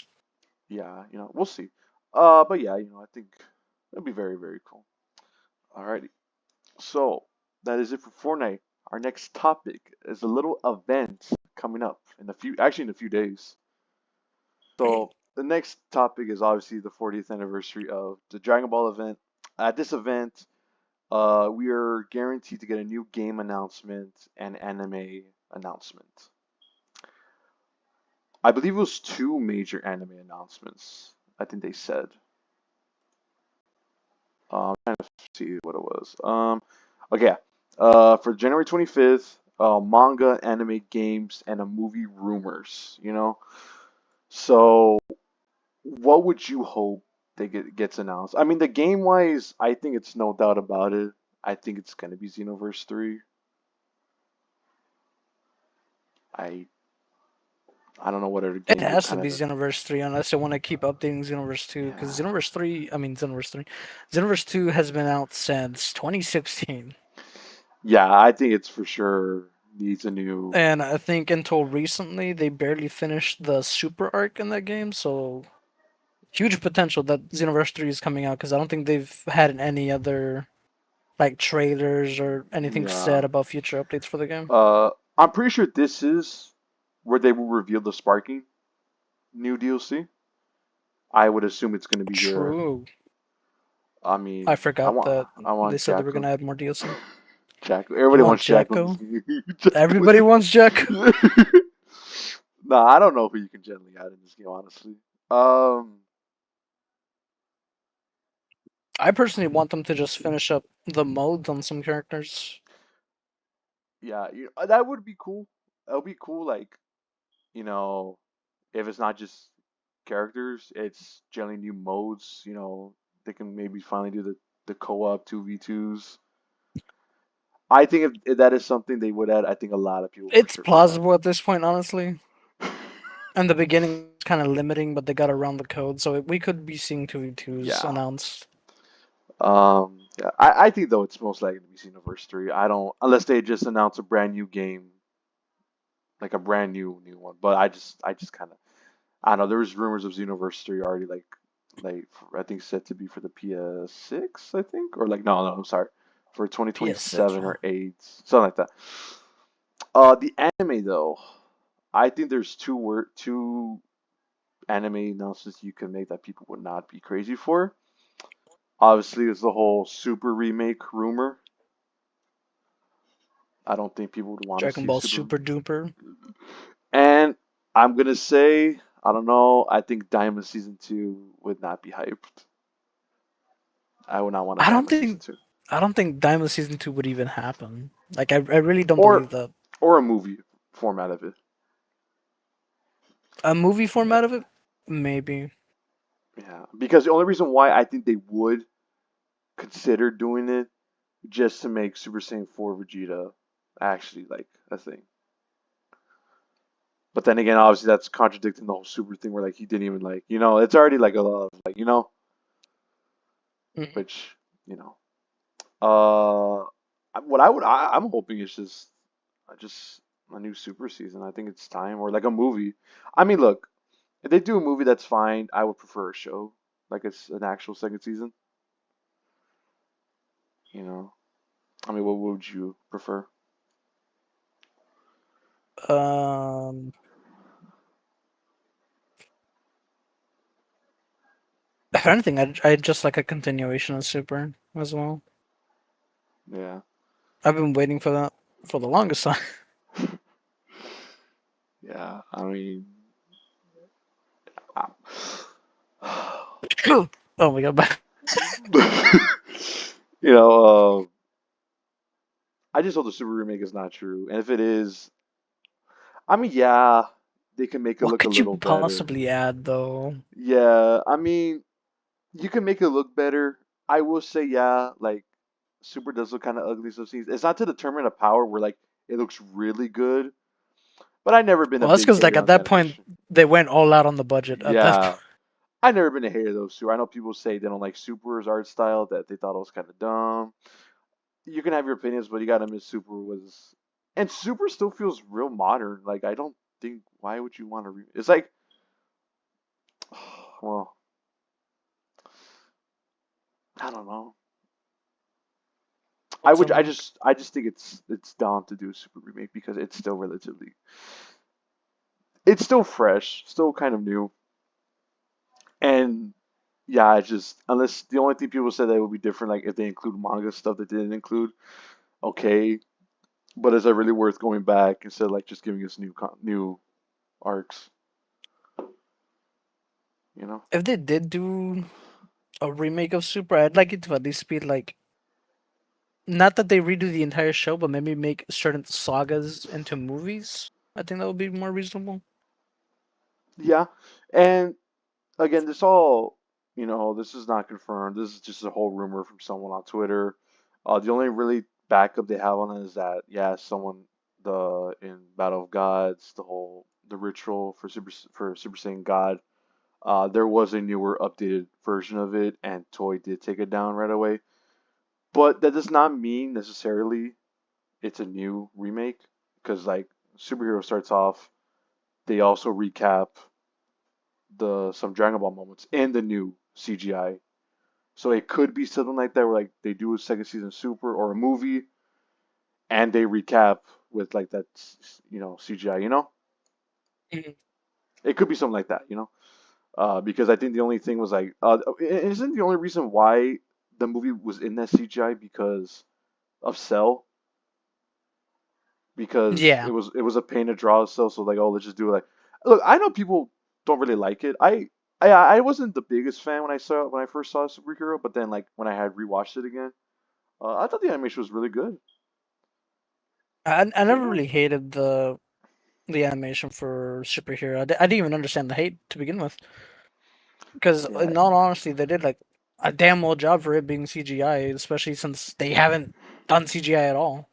yeah, we'll see. But yeah, I think it'll be very, very cool. Alrighty, so that is it for Fortnite. Our next topic is a little event coming up actually in a few days. So the next topic is obviously the 40th anniversary of the Dragon Ball event. At this event, we are guaranteed to get a new game announcement and anime announcement. I believe it was two major anime announcements. I think they said. Trying to see what it was. Okay, yeah. For January 25th, manga, anime, games, and a movie rumors. So what would you hope gets announced? I mean, the game wise, I think it's no doubt about it. I think it's gonna be Xenoverse 3. I I don't know what other It game would has to kind be of Xenoverse 3 unless they want to keep updating Xenoverse 2 because yeah. Xenoverse 3, I mean Xenoverse 3, Xenoverse 2 has been out since 2016. Yeah, I think it's for sure needs a new. And I think until recently they barely finished the super arc in that game, so huge potential that Xenoverse 3 is coming out because I don't think they've had any other like trailers or anything Yeah. said about future updates for the game. I'm pretty sure this is where they will reveal the Sparking new DLC. I would assume it's going to be here. True. I I mean, I forgot want that I they want said they were Jacko. gonna add more DLC. Jacko. You Everybody want wants Jacko in this Jacko? game. Jacko Everybody wants Jacko. No, I don't know who you can generally add in this game, honestly. Um, I personally want them to just finish up the modes on some characters. yeah, that would be cool. That would be cool, like, you know, if it's not just characters, it's generally new modes. They can maybe finally do the co-op 2v2s. I think if that is something they would add, I think a lot of people for It's sure say that. plausible at this point, honestly. In the beginning, it's kind of limiting, but they got around the code, so we could be seeing 2v2s Yeah. announced. Yeah. I think though it's most likely to be Xenoverse 3. I don't unless they just announce a brand new game, like a brand new one. But I just kind of I don't know. There was rumors of Xenoverse 3 already I think set to be for the PS6, I think, or like no, I'm sorry, for PS6, 2027 huh? or 8, something like that. The anime though, I think there's two anime announcements you can make that people would not be crazy for. Obviously, is the whole Super remake rumor. I don't think people would want to Dragon see Ball Super. Super Duper. And I'm gonna say, I don't know. I think Diamond Season 2 would not be hyped. I would not want a I don't Diamond Season think 2. I don't think Diamond Season 2 would even happen. Like I really don't Or believe that. or a movie format of it. A movie format of it? Maybe. Yeah, because the only reason why I think they would consider doing it just to make Super Saiyan 4 Vegeta actually like a thing. But then again, obviously that's contradicting the whole Super thing where like he didn't even it's already like a lot of Mhm. which you know uh what I'm hoping is just a new Super season. I think it's time or like a movie. I mean, look, if they do a movie, that's fine. I would prefer a show, like it's an actual second season. You know, I mean, what would you prefer? Um, if anything, I'd just like a continuation of Super as well. Yeah, I've been waiting for that for the longest time. yeah. I mean, Oh my god! you know, I just hope the Super remake is not true, and if it is, I mean, yeah, they can make it What look a could you little better. possibly add though? Yeah, I mean, you can make it look better. I will say, yeah, like Super does look kind of ugly some scenes. It's not to the tournament of power where like it looks really good, but I've never been a Well, that's big because like hater at on the that point animation. they went all out on the budget. At that Yeah, point, I've never been a hater of those two. I know people say they don't like Super's art style, that they thought it was kind of dumb. You can have your opinions, but you gotta admit Super was, and Super still feels real modern. Like I don't think why would you want to It's like, well, I don't know. I What's would. some like? I just think it's dumb to do a super remake because it's still relatively. It's still fresh, still kind of new, and yeah, I just unless the only thing people said that would be different, like if they include manga stuff that they didn't include, okay. But is it really worth going back instead of like just giving us new arcs? You know? If they did do a remake of Super, I'd like it to at least be like not that they redo the entire show, but maybe make certain sagas into movies. I think that would be more reasonable. Yeah. And again, this all, this is not confirmed. This is just a whole rumor from someone on Twitter. The only really backup they have on it is that, yeah, someone the in Battle of Gods, the ritual for Super Saiyan God, there was a newer, updated version of it, and Toy did take it down right away. But that does not mean necessarily it's a new remake, because like Superhero starts off, they also recap the some Dragon Ball moments in the new CGI. So it could be something like that where like they do a second season Super or a movie and they recap with like that CGI, Mhm. It could be something like that, because I think the only thing was like isn't the only reason why the movie was in that CGI because of Cell, because Yeah, it was a pain to draw Cell, so like, oh, let's just do it. Like, look, I know people don't really like it. I wasn't the biggest fan when I first saw Superhero, but then like when I had rewatched it again, I thought the animation was really good. I So never yeah, really hated the animation for Superhero. I didn't even understand the hate to begin with, because yeah, in all honesty, they did like a damn well job for it being CGI, especially since they haven't done CGI at all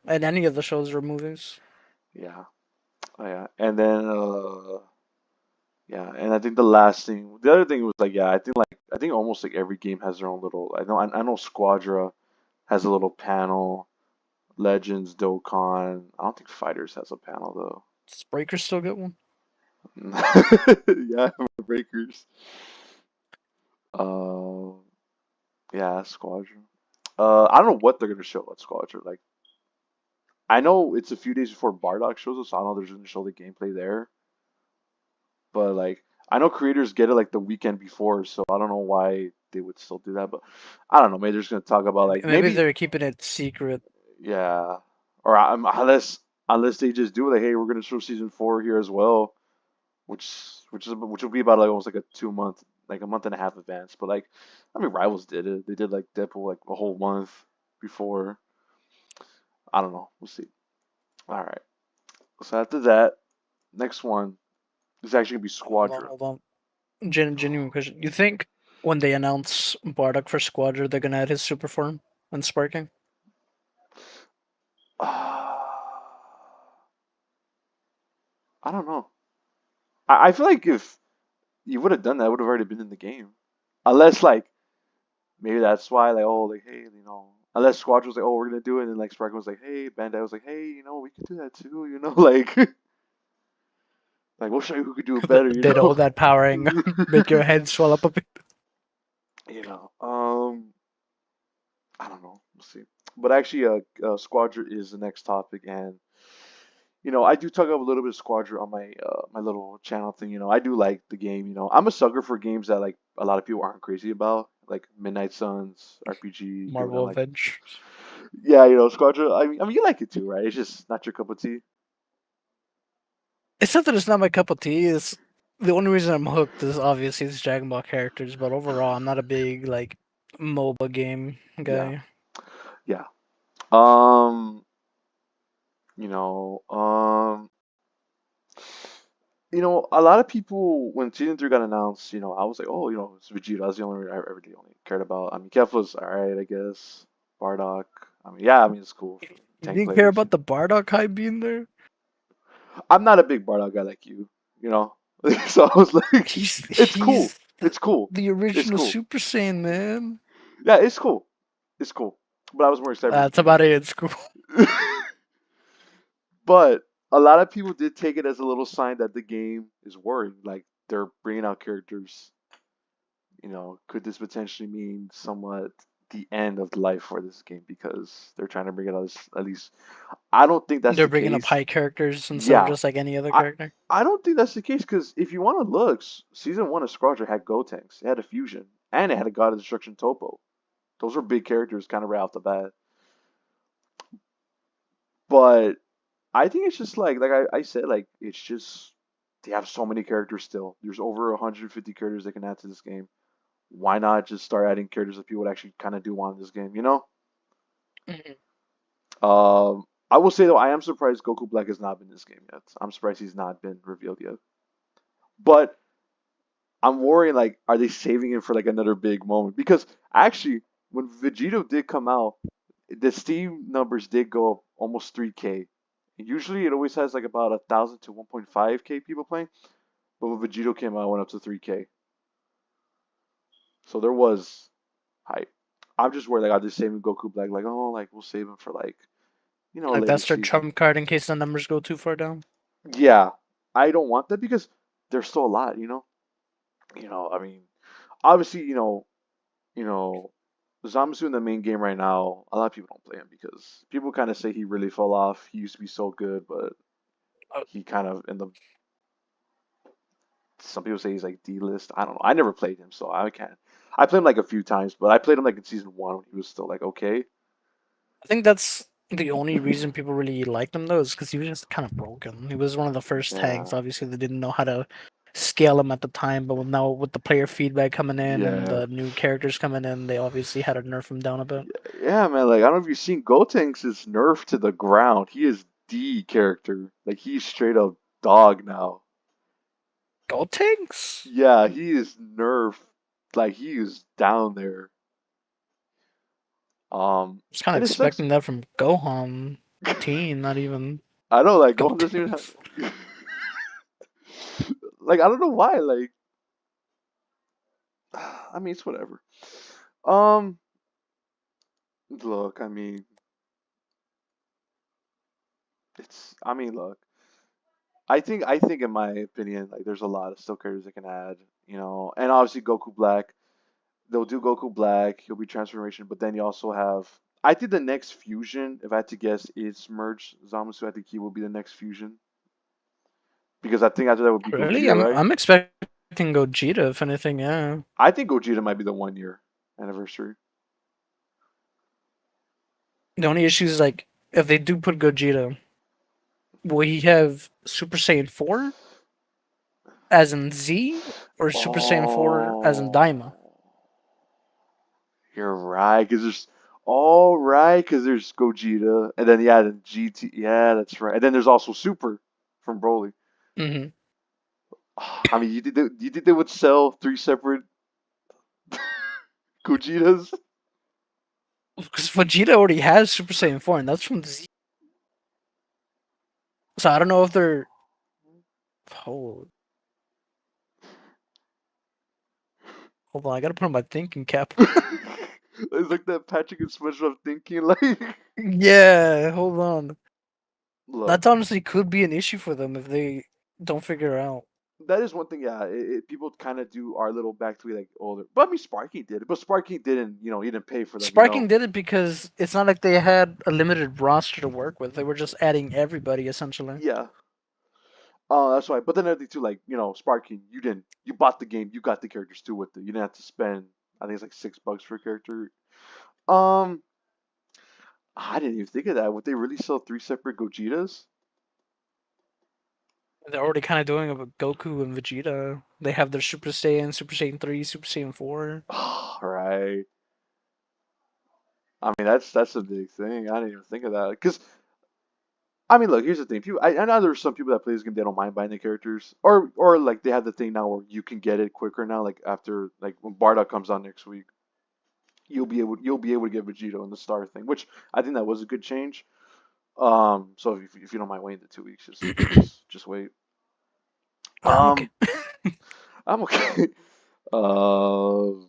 in any of the shows or movies. yeah, yeah. And then yeah, and I think the other thing was like, yeah, I think almost like every game has their own little. I know Squadra has a little panel. Legends, Dokkan. I don't think Fighters has a panel though. Does Breaker still get one? Yeah, Breakers. Uh, yeah, Squadron. I don't know what they're gonna show at Squadron. Like, I know it's a few days before Bardock shows us, so I know they're gonna show the gameplay there. But like, I know creators get it like the weekend before, so I don't know why they would still do that. But I don't know. Maybe they're just gonna talk about like Maybe maybe they're keeping it secret. yeah, or unless they just do it like, hey, we're gonna show season 4 here as well, which will be about like almost like a 2 month, like a month and a half advance. But like, I mean, Rivals did it. They did like Deadpool like a whole month before. I don't know. We'll see. All right. So after that, next one is actually gonna be Hold on, Squadra. hold on. Genuine question. You think when they announce Bardock for Squadra, they're gonna add his super form and sparking? I don't know. I feel like if you would have done that, it would have already been in the game. Unless like maybe that's why like, oh, like, hey, unless Squadra was like, oh, we're gonna do it, and then like Sparkle was like, hey, Bandai was like, hey, we could do that too, like like we'll show you who could do it better, The bit all that powering, make your head swell up a bit. you know. I don't know. We'll see. But actually, Squadra is the next topic, and I do talk up a little bit of Squadra on my little channel thing. I do like the game. I'm a sucker for games that like a lot of people aren't crazy about, like Midnight Suns RPG, people that Marvel like. Avengers. Yeah, Squadra. I mean, you like it too, right? It's just not your cup of tea. It's not that it's not my cup of tea. It's the only reason I'm hooked is obviously it's Dragon Ball characters, but overall, I'm not a big like MOBA game Yeah, guy. yeah. Um, you know, um, a lot of people when season 3 got announced, I was like, oh, it's Vegeta. That's the only I really only cared about. I mean, Kef was alright, I guess. Bardock. I mean, yeah, I mean it's cool for You tank didn't care players. about the Bardock hype being there? I'm not a big Bardock guy like you know. So I was like, He's it's cool. he's It's cool. the It's original cool. Super Saiyan man. Yeah, it's cool. It's cool. But I was more excited for That's about Vegeta. it. It's cool. But a lot of people did take it as a little sign that the game is worried. Like they're bringing out characters. Could this potentially mean somewhat the end of life for this game because they're trying to bring it out at least. I don't think that's They're the bringing up case. high characters instead of Yeah, just like any other I character. I don't think that's the case because if you want to look, season one of Squadron had Gotenks, it had a fusion, and it had a God of Destruction Topo. Those were big characters kind of right off the bat. But I think it's just I said, like it's just they have so many characters still. There's over 150 characters they can add to this game. Why not just start adding characters that people would actually kind of do want in this game, you know? Mhm. I will say though, I am surprised Goku Black has not been in this game yet. I'm surprised he's not been revealed yet. But I'm worrying, like, are they saving him for like another big moment? Because actually, when Vegito did come out, the Steam numbers did go up almost 3K. Usually, it always has like about 1,000 to 1.5K people playing, but when Vegito came out, it went up to 3K. So there was hype. I'm just worried, like, are they saving Goku Black? Like, oh, like we'll save him for like a Like later that's their season. trump card in case the numbers go too far down. Yeah, I don't want that because there's still a lot, you know. I mean, obviously, you know, Zamasu in the main game right now, a lot of people don't play him because people kind of say he really fell off. He used to be so good, but Oh, he kind of in the some people say he's like D list. I don't know. I never played him, so I can't. I played him like a few times, but I played him like in season one when he was still like okay. I think that's the only reason people really liked him though, is because he was just kind of broken. He was one of the first tanks. Yeah, Obviously, they didn't know how to scale him at the time, but now with the player feedback coming in and yeah, the new characters coming in, they obviously had to nerf him down a bit. yeah, man. Like I don't know if you've seen Gotenks is nerfed to the ground. He is D character. Like he's straight up dog now. Gold tanks? Yeah, he is nerfed. Like he is down there. I was kind of And it sucks. expecting that from Gohan teen, not even I know, like Gold Gohan doesn't even have. tanks. Like I don't know why. Like I mean, it's whatever. Um, look, I mean, it's. I mean, look. I think in my opinion, like there's a lot of still characters they can add. And obviously Goku Black. They'll do Goku Black. He'll be transformation, but then you also have. I think the next fusion, if I had to guess, is merge Zamasu. I think he will be the next fusion because I think after that would be Really? Gogeta, I'm right? I'm expecting Gogeta if anything. Yeah. I think Gogeta might be the 1 year anniversary. The only issue is like if they do put Gogeta, will he have Super Saiyan 4 as in Z or Super Saiyan 4 as in Daima? Oh, you're right. Cause there's all right. Cause there's Gogeta, and then yeah, the GT. Yeah, that's right. And then there's also Super from Broly. Mm-hmm. I mean, you think they would sell three separate Gogetas? Because Vegeta already has Super Saiyan 4, and that's from Z. So I don't know if they're. Hold, hold on, I gotta put on my thinking cap. It's like that Patrick and SpongeBob thinking like, Yeah, hold on. look, That honestly could be an issue for them if they don't figure it out. that is one thing. Yeah, people kind of do our little back to like older. But I mean, Sparky did it. But Sparky didn't. He didn't pay for them. Sparking did it because it's not like they had a limited roster to work with. They were just adding everybody essentially. Yeah. That's right. But then another thing too, like Sparking, you didn't. You bought the game. You got the characters too with it. You didn't have to spend. I think it's like $6 for a character. Um, I didn't even think of that. Would they really sell three separate Gogetas? They're already kind of doing it with Goku and Vegeta. They have their Super Saiyan, Super Saiyan 3, Super Saiyan 4. Right. I mean, that's a big thing. I didn't even think of that. Because I mean, look, here's the thing. I know there's some people that play this game they don't mind buying the characters, or like they have the thing now where you can get it quicker now. Like after like when Bardock comes on next week, you'll be able to get Vegito in the star thing, which I think that was a good change. So if you don't mind waiting the 2 weeks, just wait. I'm okay. Um, I'm okay. Uh,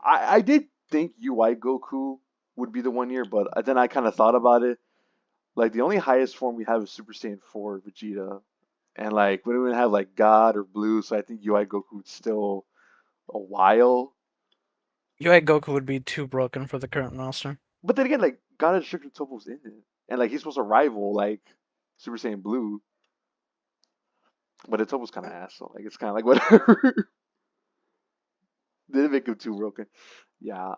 I did think UI Goku would be the 1 year, but then I kind of thought about it. Like the only highest form we have is Super Saiyan 4 Vegeta, and like we don't even have like God or Blue, so I think UI Goku would still a while. UI Goku would be too broken for the current roster. But then again, like God of Strict Topo's in it, and like he's supposed to rival like Super Saiyan Blue, but it's almost kind of asshole. Like it's kind of like whatever. Didn't make him too broken. Yeah,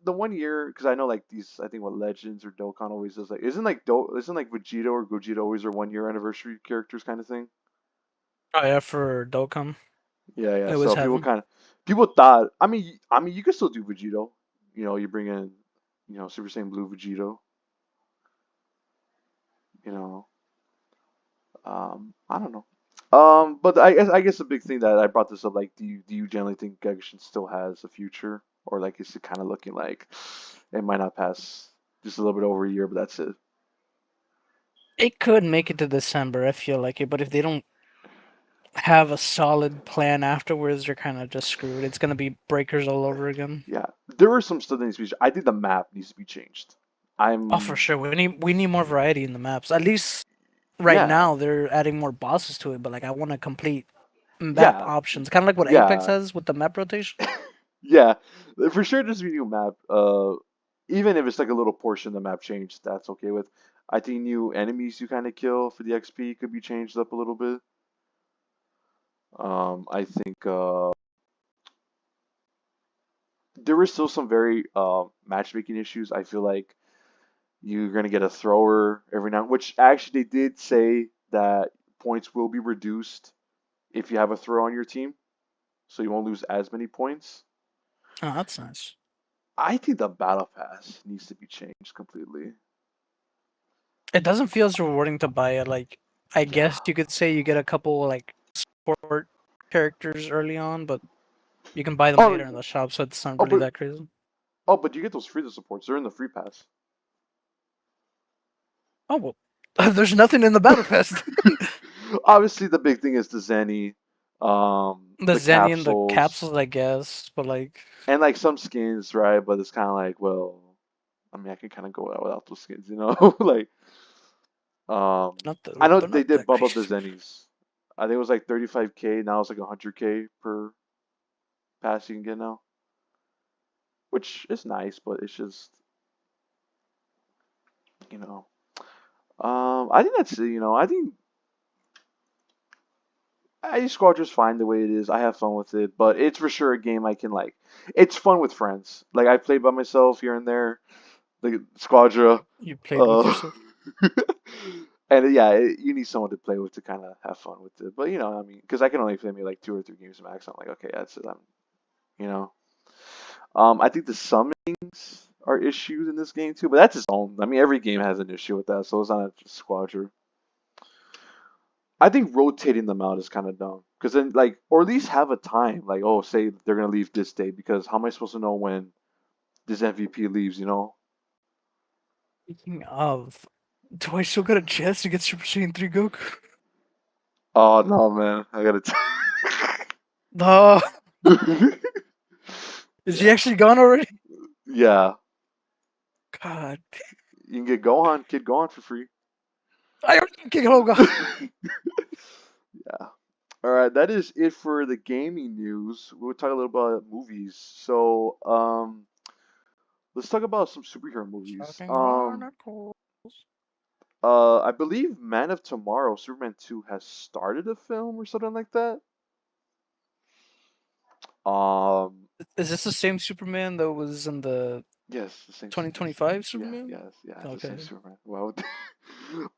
the 1 year because I know like these. I think what Legends or Dokkan always does like isn't like Vegito or Gogeta always their 1 year anniversary characters kind of thing. Oh yeah, for Dokkan, Yeah, yeah. they always So have him. people thought. I mean, you could still do Vegito. You bring in, Super Saiyan Blue Vegito. You know, I don't know. But I guess the big thing that I brought this up, like, do you generally think Genshin still has a future, or like is it kind of looking like it might not pass just a little bit over a year, but that's it? It could make it to December, I feel like it, but if they don't have a solid plan afterwards, they're kind of just screwed. It's gonna be breakers all over again. Yeah, there were some stuff that needs to be. I think the map needs to be changed. Oh, for I'm sure. We need more variety in the maps. At least right Yeah, now they're adding more bosses to it, but like I want to complete map yeah, options, kind of like what Apex yeah. has with the map rotation. Yeah, for sure. There's a new map. Even if it's like a little portion of the map changed, that's okay with. I think new enemies you kind of kill for the XP could be changed up a little bit. I think there were still some very matchmaking issues. I feel like you're gonna get a thrower every now, which actually they did say that points will be reduced if you have a throw on your team, so you won't lose as many points. Oh, that's nice. I think the battle pass needs to be changed completely. It doesn't feel as rewarding to buy it. Like I Yeah. guess you could say you get a couple like support characters early on, but you can buy them Oh, later in the shop, so it's not oh, really but that crazy. you get those free supports. They're in the free pass. Oh well, there's nothing in the battle pass. Obviously, the big thing is the Zenny, The the Zenny and the capsules, capsules, I guess, but like and like some skins, right? But it's kind of like, well, I mean, I can kind of go out without those skins, like, not I know they're they not did that bump up the crazy. Zennies. I think it was like 35K. Now it's like 100K per pass you can get now, which is nice, but it's just, you know, I think that's it. I think Squadron's fine the way it is. I have fun with it, but it's for sure a game I can like. It's fun with friends. Like I play by myself here and there. Like Squadra, You played with uh, yourself. and yeah, you need someone to play with to kind of have fun with it. But I mean, because I can only play maybe like 2 or 3 games max. I'm like, okay, that's it. You know. I think the summonings are issues in this game too, but that's its own. I mean, every game has an issue with that, so it's not just Squadra. I think rotating them out is kind of dumb because then, like, or at least have a time. Like, oh, say they're gonna leave this day because how am I supposed to know when this MVP leaves? Speaking of, do I still got a chance to get Super Saiyan 3 Goku? Oh no, man, I gotta. No, is he Yeah, actually gone already? yeah. God, You can get Gohan, Kid Gohan for free. I already kick Hoga. Yeah. All right, that is it for the gaming news. We'll talk a little about movies. So, let's talk about some superhero movies. Shocking Barnacles. I believe Man of Tomorrow, Superman 2 has started a film or something like that. Um, Is this the same Superman that was in the yes, the same. Yes, 2025 yeah, Superman? yes, yeah. It's the same Okay. Superman. Well,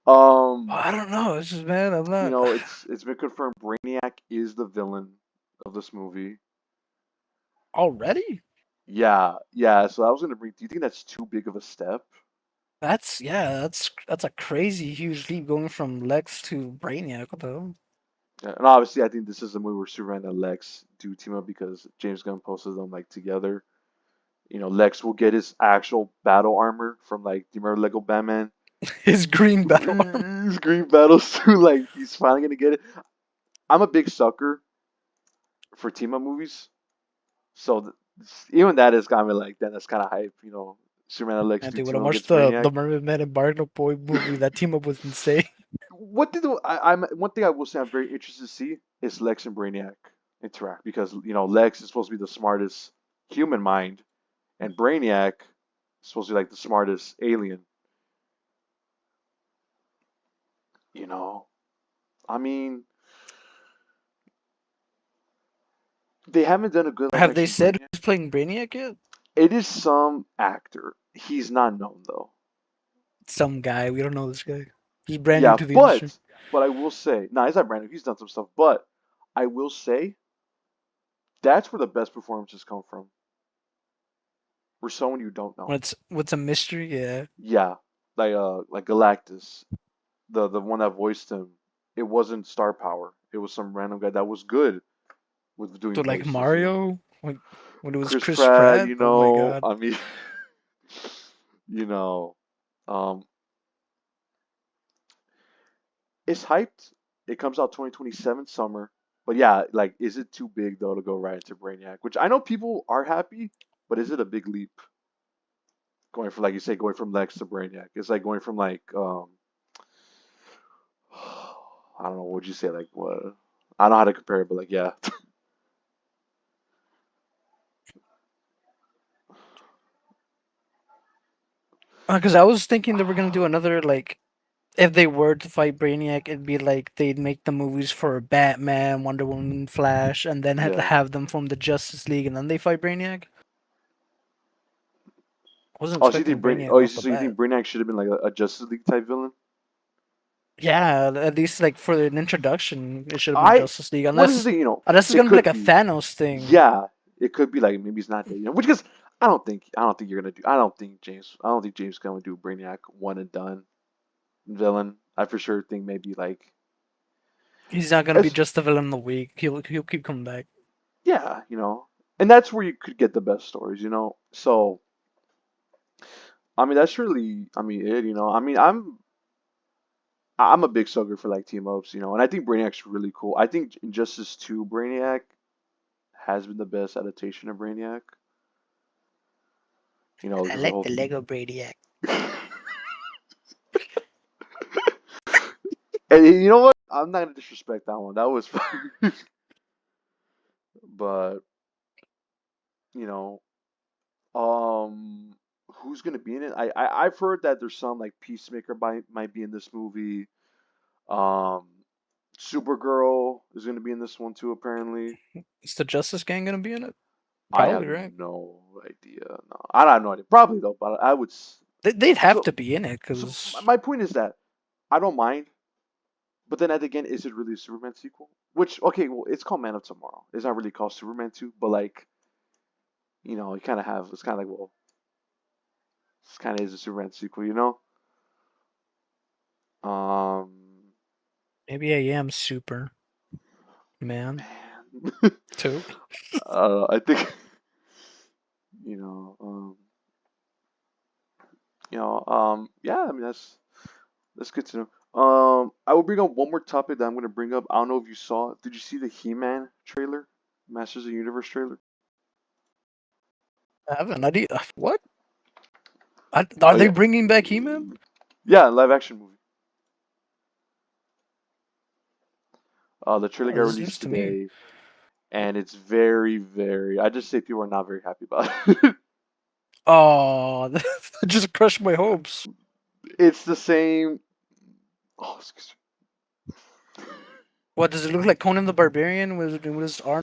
Well, um, I don't know. It's just man, I'm not it's been confirmed Brainiac is the villain of this movie. already. Yeah, yeah. So I was gonna bring. Do you think that's too big of a step? That's a crazy huge leap going from Lex to Brainiac. What the hell? Yeah, and obviously, I think this is a movie where Superman and Lex do team up because James Gunn posted them like together. Lex will get his actual battle armor from like, do you remember Lego Batman? His green battle armor. His green battle suit, like he's finally gonna get it. I'm a big sucker for team up movies, so even that has got me like, then that's kind of hype. Superman and Lex And do they would team have up watched against the Brainiac. Mermaid Man and Barnacle Boy movie. That team up was insane. What did the, I, I'm one thing I will say I'm very interested to see is Lex and Brainiac. interact because Lex is supposed to be the smartest human mind, and Brainiac is supposed to be like the smartest alien. You know, I mean, they haven't done a good live Have they action said Brainiac. who's playing Brainiac yet? It is some actor. He's not known though. Some guy. We don't know this guy. He's brand new Yeah, to the industry. but I will say, no, he's not brand new. He's done some stuff, but I will say that's where the best performances come from. For someone you don't know. What's a mystery? Yeah. Yeah, like Galactus, the one that voiced him. It wasn't star power. It was some random guy that was good with doing So like voices. Mario, when it was Chris Chris Pratt. Pratt. Oh my god. I mean, you know, um, it's hyped. It comes out 2027 summer. But yeah, like, is it too big though to go right into Brainiac? Which I know people are happy, but is it a big leap going from, like you say, going from Lex to Brainiac? It's like going from like I don't know, what would you say, like what? I don't know how to compare it, but like yeah. Because I was thinking they were gonna do another like if they were to fight Brainiac, it'd be like they'd make the movies for Batman, Wonder Woman, Flash, and then had to Yeah. have them from the Justice League, and then they fight Brainiac. I wasn't Oh, so you expecting think Brainiac off the so you bat. think Brainiac should have been like a Justice League type villain? Yeah, at least like for an introduction, it should have been I Justice League. What is the thing, Unless it's it gonna be like could a be. Thanos thing. Yeah, it could be like maybe it's not that, which because I don't think you're gonna do I don't think James gonna do Brainiac one and done villain. I for sure think maybe like He's not gonna be as just the villain of the week. He'll keep coming back. yeah, and that's where you could get the best stories. So I mean that's really it. I mean I'm a big sucker for like team ups, and I think Brainiac's really cool. I think Injustice 2 Brainiac has been the best adaptation of Brainiac, I because the like whole the Lego Brainiac. and you know what? I'm not gonna disrespect that one. That was fun. But you know, um, who's gonna be in it? I've heard that there's some like Peacemaker might be in this movie. Um, Supergirl is gonna be in this one too, apparently. Is the Justice Gang gonna be in it? I have Probably, right? no idea. No, I have no idea. Probably though, but I would. They'd have So, to be in it so because my point is that I don't mind, but then at the again, is it really a Superman sequel? Which, okay, well, it's called Man of Tomorrow. It's not really called Superman 2, but like, you kind of have. It's kind of like, well, this kind of is a Superman sequel. Um, maybe I am Super Man man, too. I think you know, um, yeah. I mean, that's good to know. I will bring up one more topic that I'm going to bring up. I don't know if you saw it. Did you see the He-Man trailer, Masters of the Universe trailer? I haven't. What? Are Oh they yeah, bringing back He-Man? yeah, live action movie. The trailer Oh, got this is news released to me. today, and it's very, very. I just say people are not very happy about it. Oh, that just crushed my hopes. It's the same. Oh, excuse me. What does it look like? Conan the Barbarian with his arm?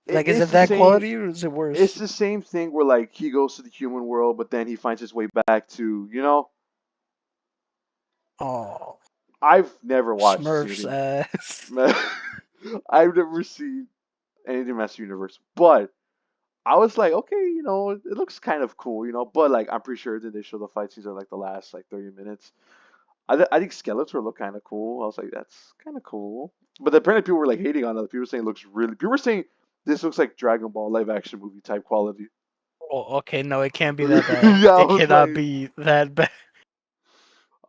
Like, is It's it the that same. quality or is it It's worse? the same thing where like he goes to the human world, but then he finds his way back to. Oh, I've never watched seen Smurfs anything. ass. I've never seen anything Master Universe, but I was like, okay, it looks kind of cool. But like, I'm pretty sure that they show the fight scenes are like the last like 30 minutes. I think Skeletor looked kind of cool. I was like, that's kind of cool. But apparently people were like hating on it. People were saying it looks really. People were saying this looks like Dragon Ball live action movie type quality. Oh, okay, no, it can't be that bad. Yeah, I It was cannot like, be that bad.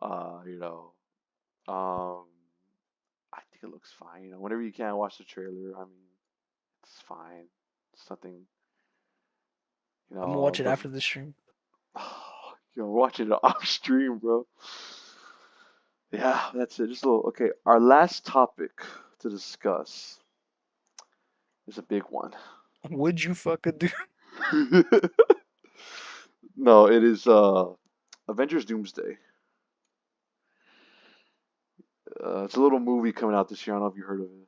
uh, you know, um, I think it looks fine. Whenever you can watch the trailer, I mean, it's fine. It's nothing, I'm gonna watch it but after the stream. watching it off stream, bro. Yeah, that's it. Just a little. Okay, our last topic to discuss. It's a big one. Would you fucking do? No, it is Avengers Doomsday. It's a little movie coming out this year. I don't know if you heard of it.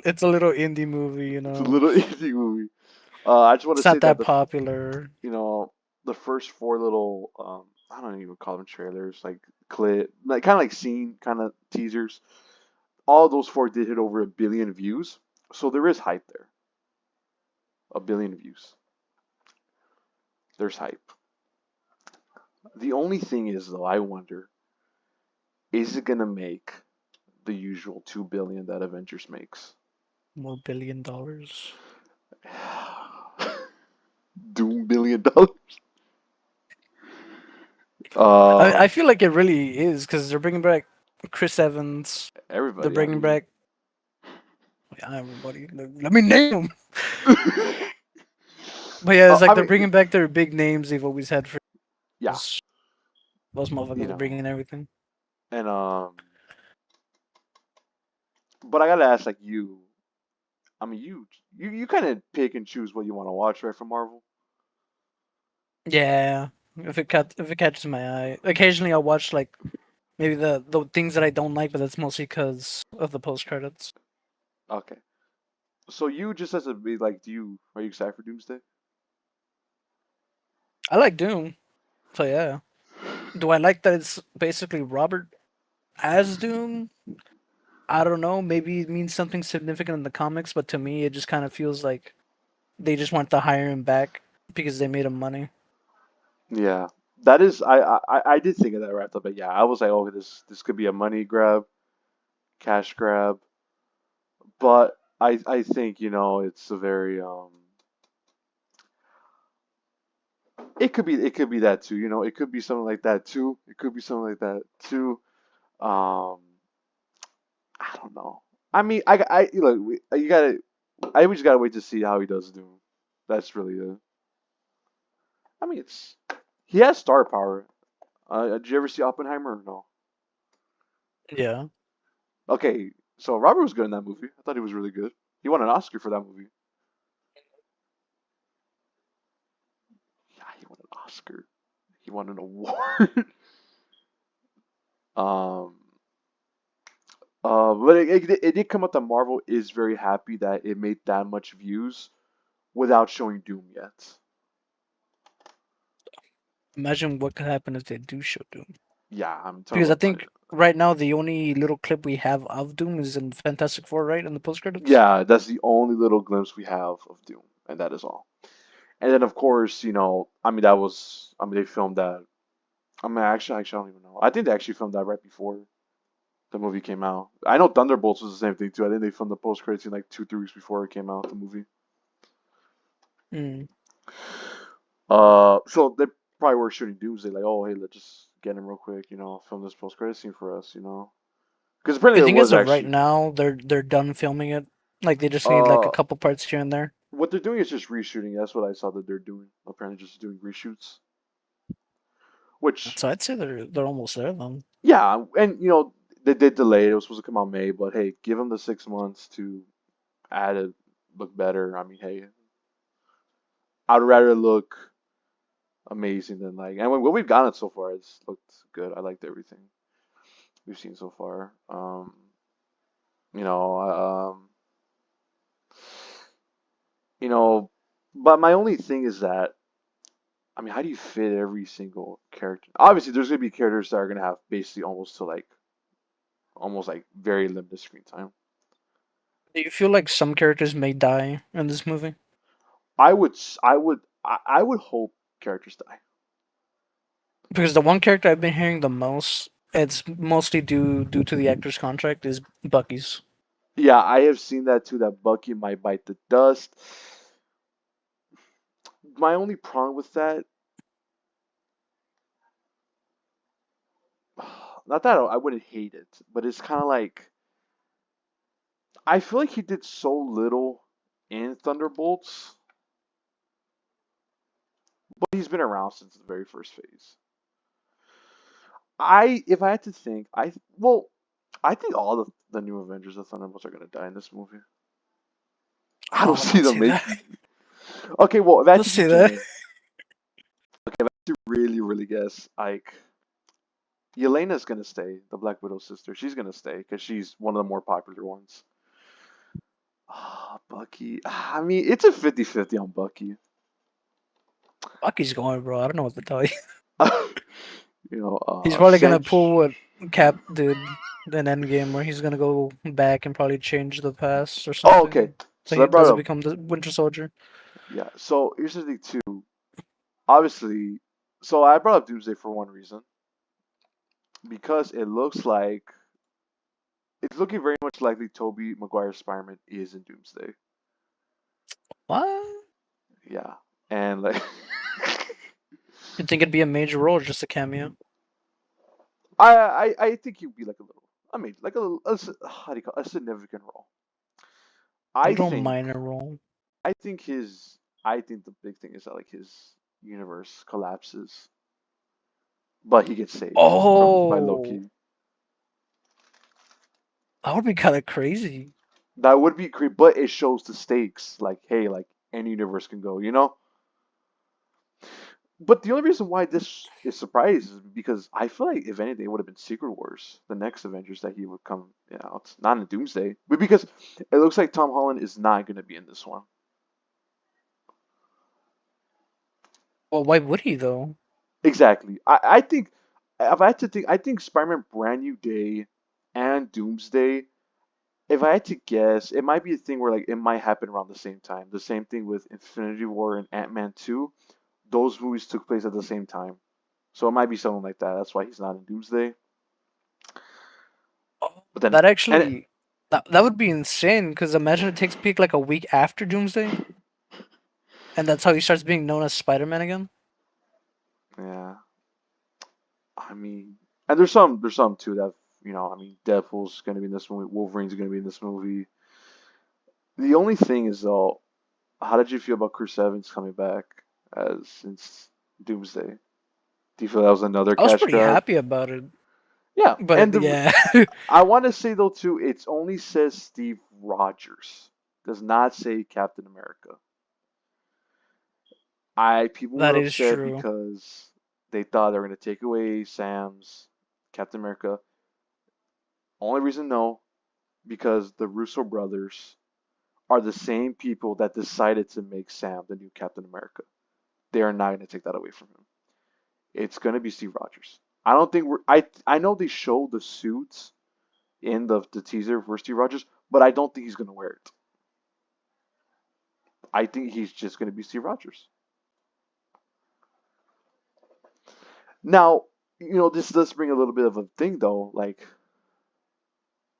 It's a little indie movie, It's a little indie movie. I just want to It's say not that that popular. you know the first four little I don't even call them trailers, like clip, like kind of like scene kind of teasers. All those four did hit over 1 billion views, so there is hype there. 1 billion views. There's hype. The only thing is though, I wonder, is it gonna make the usual 2 billion that Avengers makes? More $1 billion. Doom $1 billion. I Uh, feel like it really is because they're bringing back Chris Evans. They're everybody. I bringing mean, back, yeah, everybody. Let me name them. But yeah, it's like I they're mean, bringing back their big names they've always had for yeah, those you motherfuckers are know, bringing everything. and but I gotta ask, like you. I mean, you kind of pick and choose what you want to watch, right, from Marvel. Yeah, if it catches my eye, occasionally I'll watch like maybe the things that I don't like, but that's mostly because of the post credits. Okay, so you just as a be like, are you excited for Doomsday? I like Doom, so yeah. Do I like that it's basically Robert as Doom? I don't know. Maybe it means something significant in the comics, but to me, it just kind of feels like they just want to hire him back because they made him money. Yeah, that is. I did think of that right off, but yeah, I was like, oh, this could be a money grab, cash grab, but I think it's a very it could be that too. It could be something like that too. It could be something like that too. Um, I don't know. I mean, I look. You gotta. We just gotta wait to see how he does do. That's really the. I mean, he has star power. Did you ever see Oppenheimer? Or no. Yeah. Okay, so Robert was good in that movie. I thought he was really good. He won an Oscar for that movie. Yeah, he won an Oscar. He won an award. um, but it did come up that Marvel is very happy that it made that much views without showing Doom yet. Imagine what could happen if they do show Doom. Yeah, I'm talking Because I about probably. think right now the only little clip we have of Doom is in Fantastic Four, right? In the post credits. Yeah, that's the only little glimpse we have of Doom, and that is all. And then of course, I mean they filmed that. I mean, actually, I don't even know. I think they actually filmed that right before the movie came out. I know Thunderbolts was the same thing too. I think they filmed the post credits scene like 2, 3 weeks before it came out, the movie. Hmm. So they probably were shooting Doomsday, like, oh hey, let's just get him real quick, film this post credit scene for us, because I apparently it think was as of right actually. now, they're done filming it. Like they just need like a Uh, couple parts here and there. what they're doing is just reshooting. That's what I saw that they're doing. Apparently, just doing reshoots. Which, So I'd say they're almost there then. yeah, and they did delay it. It was supposed to come out May, but hey, give them the 6 months to add it, look better. I mean, hey, I'd rather look amazing than like, and what we've gotten so far, it's looked good. I liked everything we've seen so far. You know, you know, but my only thing is that, I mean, how do you fit every single character? Obviously, there's gonna be characters that are gonna have basically almost like very limited screen time. Do you feel like some characters may die in this movie? I would hope characters die. Because the one character I've been hearing the most, it's mostly due to the actor's contract, is Bucky's. Yeah, I have seen that too. That Bucky might bite the dust. My only problem with that, not that I wouldn't hate it, but it's kind of like I feel like he did so little in Thunderbolts, but he's been around since the very first phase. If I had to think, I think all the new Avengers of Thunderbolts are gonna die in this movie. I don't Oh, see don't them say that. making. Okay, well, if I had Don't to be say that. generous, okay, if I had to really, really guess, like Yelena's gonna stay, the Black Widow sister. She's gonna stay because she's one of the more popular ones. Ah, Bucky. I mean, it's a 50-50 on Bucky. Bucky's going, bro. I don't know what to tell you. He's probably gonna pull Cinch. what Cap did in Endgame, where he's gonna go back and probably change the past or Oh, okay. something, so So he that brought doesn't up, become the Winter Soldier. yeah. So here's the thing too. Obviously, so I brought up Doomsday for one reason because it looks like it's looking very much likely Tobey Maguire's Spider-Man is in Doomsday. What? Yeah, and like, You think it'd be a major role or just a cameo? I think he'd be like a little. I mean, like a little. How do you call it? A significant role. A I little think. minor role. I think his. I think the big thing is that like his universe collapses, but he gets saved from by Oh, Loki. that would be kind of crazy. That would be great, but it shows the stakes. Like, hey, like any universe can go, you know? But the only reason why this is surprised is because I feel like if anything, it would have been Secret Wars, the next Avengers that he would come. It's not in Doomsday, but because it looks like Tom Holland is not going to be in this one. Well, why would he though? Exactly. I think if I had to think, I think Spider-Man Brand New Day and Doomsday. If I had to guess, it might be a thing where like it might happen around the same time. The same thing with Infinity War and Ant-Man 2. Those movies took place at the same time. So it might be something like that. That's why he's not in Doomsday. Oh, But then, that and actually, that would be insane. Because imagine it takes peak like a week after Doomsday, and that's how he starts being known as Spider-Man again. yeah, I mean, and there's some too that I mean, Deadpool's gonna be in this movie, Wolverine's gonna be in this movie. The only thing is though, how did you feel about Chris Evans coming back as since Doomsday? Do you feel that was another I was cash pretty grab? happy about it, Yeah, but and yeah, I want to say though too, it only says Steve Rogers, does not say Captain America. I People that were is upset true. because they thought they were going to take away Sam's Captain America. Only reason no, because the Russo brothers are the same people that decided to make Sam the new Captain America. They are not going to take that away from him. It's going to be Steve Rogers. I don't think we're. I know they showed the suits in the teaser for Steve Rogers, but I don't think he's going to wear it. I think he's just going to be Steve Rogers. Now, this does bring a little bit of a thing though. Like,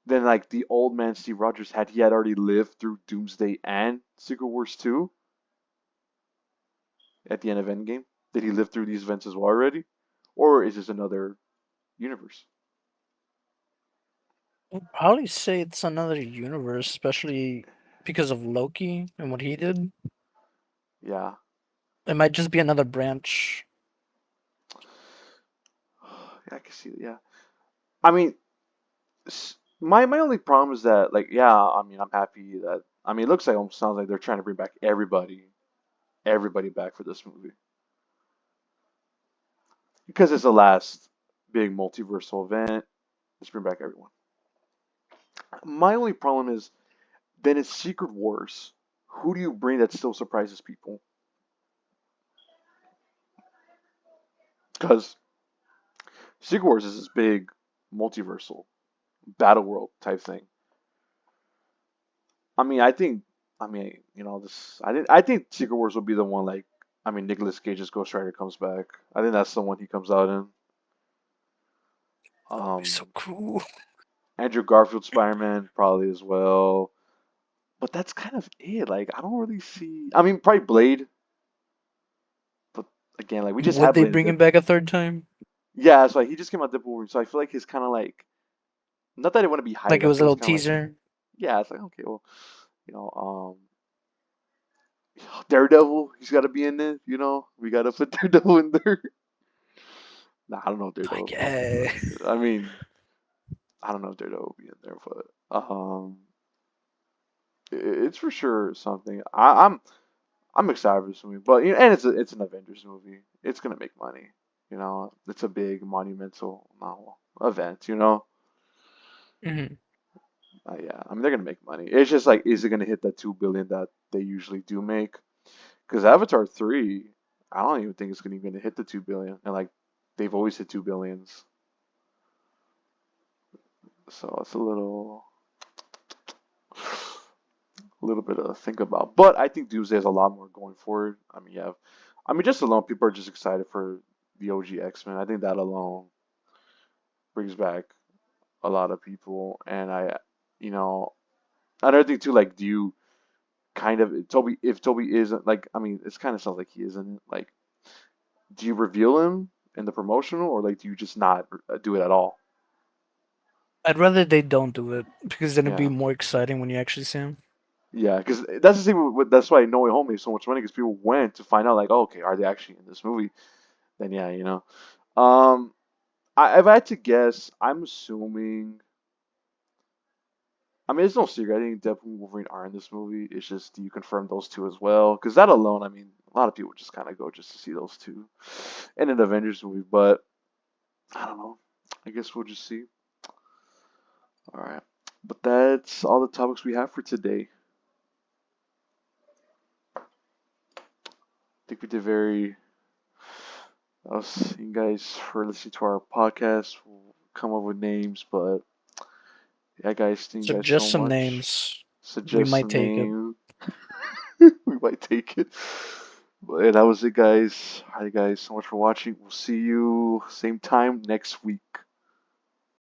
then like the old man Steve Rogers had already lived through Doomsday and Secret Wars 2 at the end of Endgame? Did he live through these events as well already? Or is this another universe? I'd probably say it's another universe, especially because of Loki and what he did. Yeah. It might just be another branch. Yeah, I can see that. Yeah. I mean, my only problem is that like yeah, I mean, I'm happy that I mean, it looks like almost sounds like they're trying to bring back everybody back for this movie because it's the last big multiversal event. Let's bring back everyone. My only problem is then it's Secret Wars. Who do you bring that still surprises people? Because Secret Wars is this big multiversal battle world type thing. I mean, I mean, this. I think Secret Wars will be the one. Like, I mean, Nicolas Cage's Ghost Rider comes back. I think that's the one he comes out in. That would be so Um, cool. Andrew Garfield Spider Man probably as well. But that's kind of it. Like, I don't really see. I mean, probably Blade. But again, like we just Would had they Blade in bring him Deadpool. back a third time? Yeah, so he just came out Deadpool. So I feel like he's kind of like not that I want to be Like hyped. it I was a feel it's little kind of like teaser. yeah, it's like okay, well, you know, Daredevil, he's got to be in there. We got to put Daredevil in there. Nah, I don't know if I Daredevil will be in there, guess. but I mean, I don't know if Daredevil will be in there, but It's for sure something. I'm excited for this movie, but you know, and it's an Avengers movie. It's gonna make money. You know, it's a big monumental event. You know, Hmm. yeah. I mean, they're gonna make money. It's just like, is it gonna hit that 2 billion that they usually do make? Because Avatar 3, I don't even think it's gonna even hit the 2 billion, and like they've always hit 2 billions. So it's a little bit to think about. But I think Doomsday has a lot more going for it. I mean, yeah, I mean, just alone, people are just excited for the OG X-Men. I think that alone brings back a lot of people. And you know, another thing too, like, do you kind of Toby? If Toby isn't like, I mean, it's kind of sounds like he isn't. Like, do you reveal him in the promotional, or like, do you just not do it at all? I'd rather they don't do it because then it'd be Yeah. more exciting when you actually see him. Yeah, because that's the thing. That's why No Way Home made so much money because people went to find out, like, oh, okay, are they actually in this movie? Then yeah, you know. Um, if I had to guess, I'm assuming. I mean, it's no secret. I think Deadpool and Wolverine are in this movie. It's just, do you confirm those two as well? Because that alone, I mean, a lot of people just kind of go just to see those two in an Avengers movie. But I don't know. I guess we'll just see. All right. But that's all the topics we have for today. I think we did very. That was you guys for listening to our podcast. We'll come up with names, but yeah, guys, thank you guys so Suggest some much. names. We Suggest might some take it. names. We might take it. But yeah, that was it, guys. Hi, guys. So much for watching. We'll see you same time next week.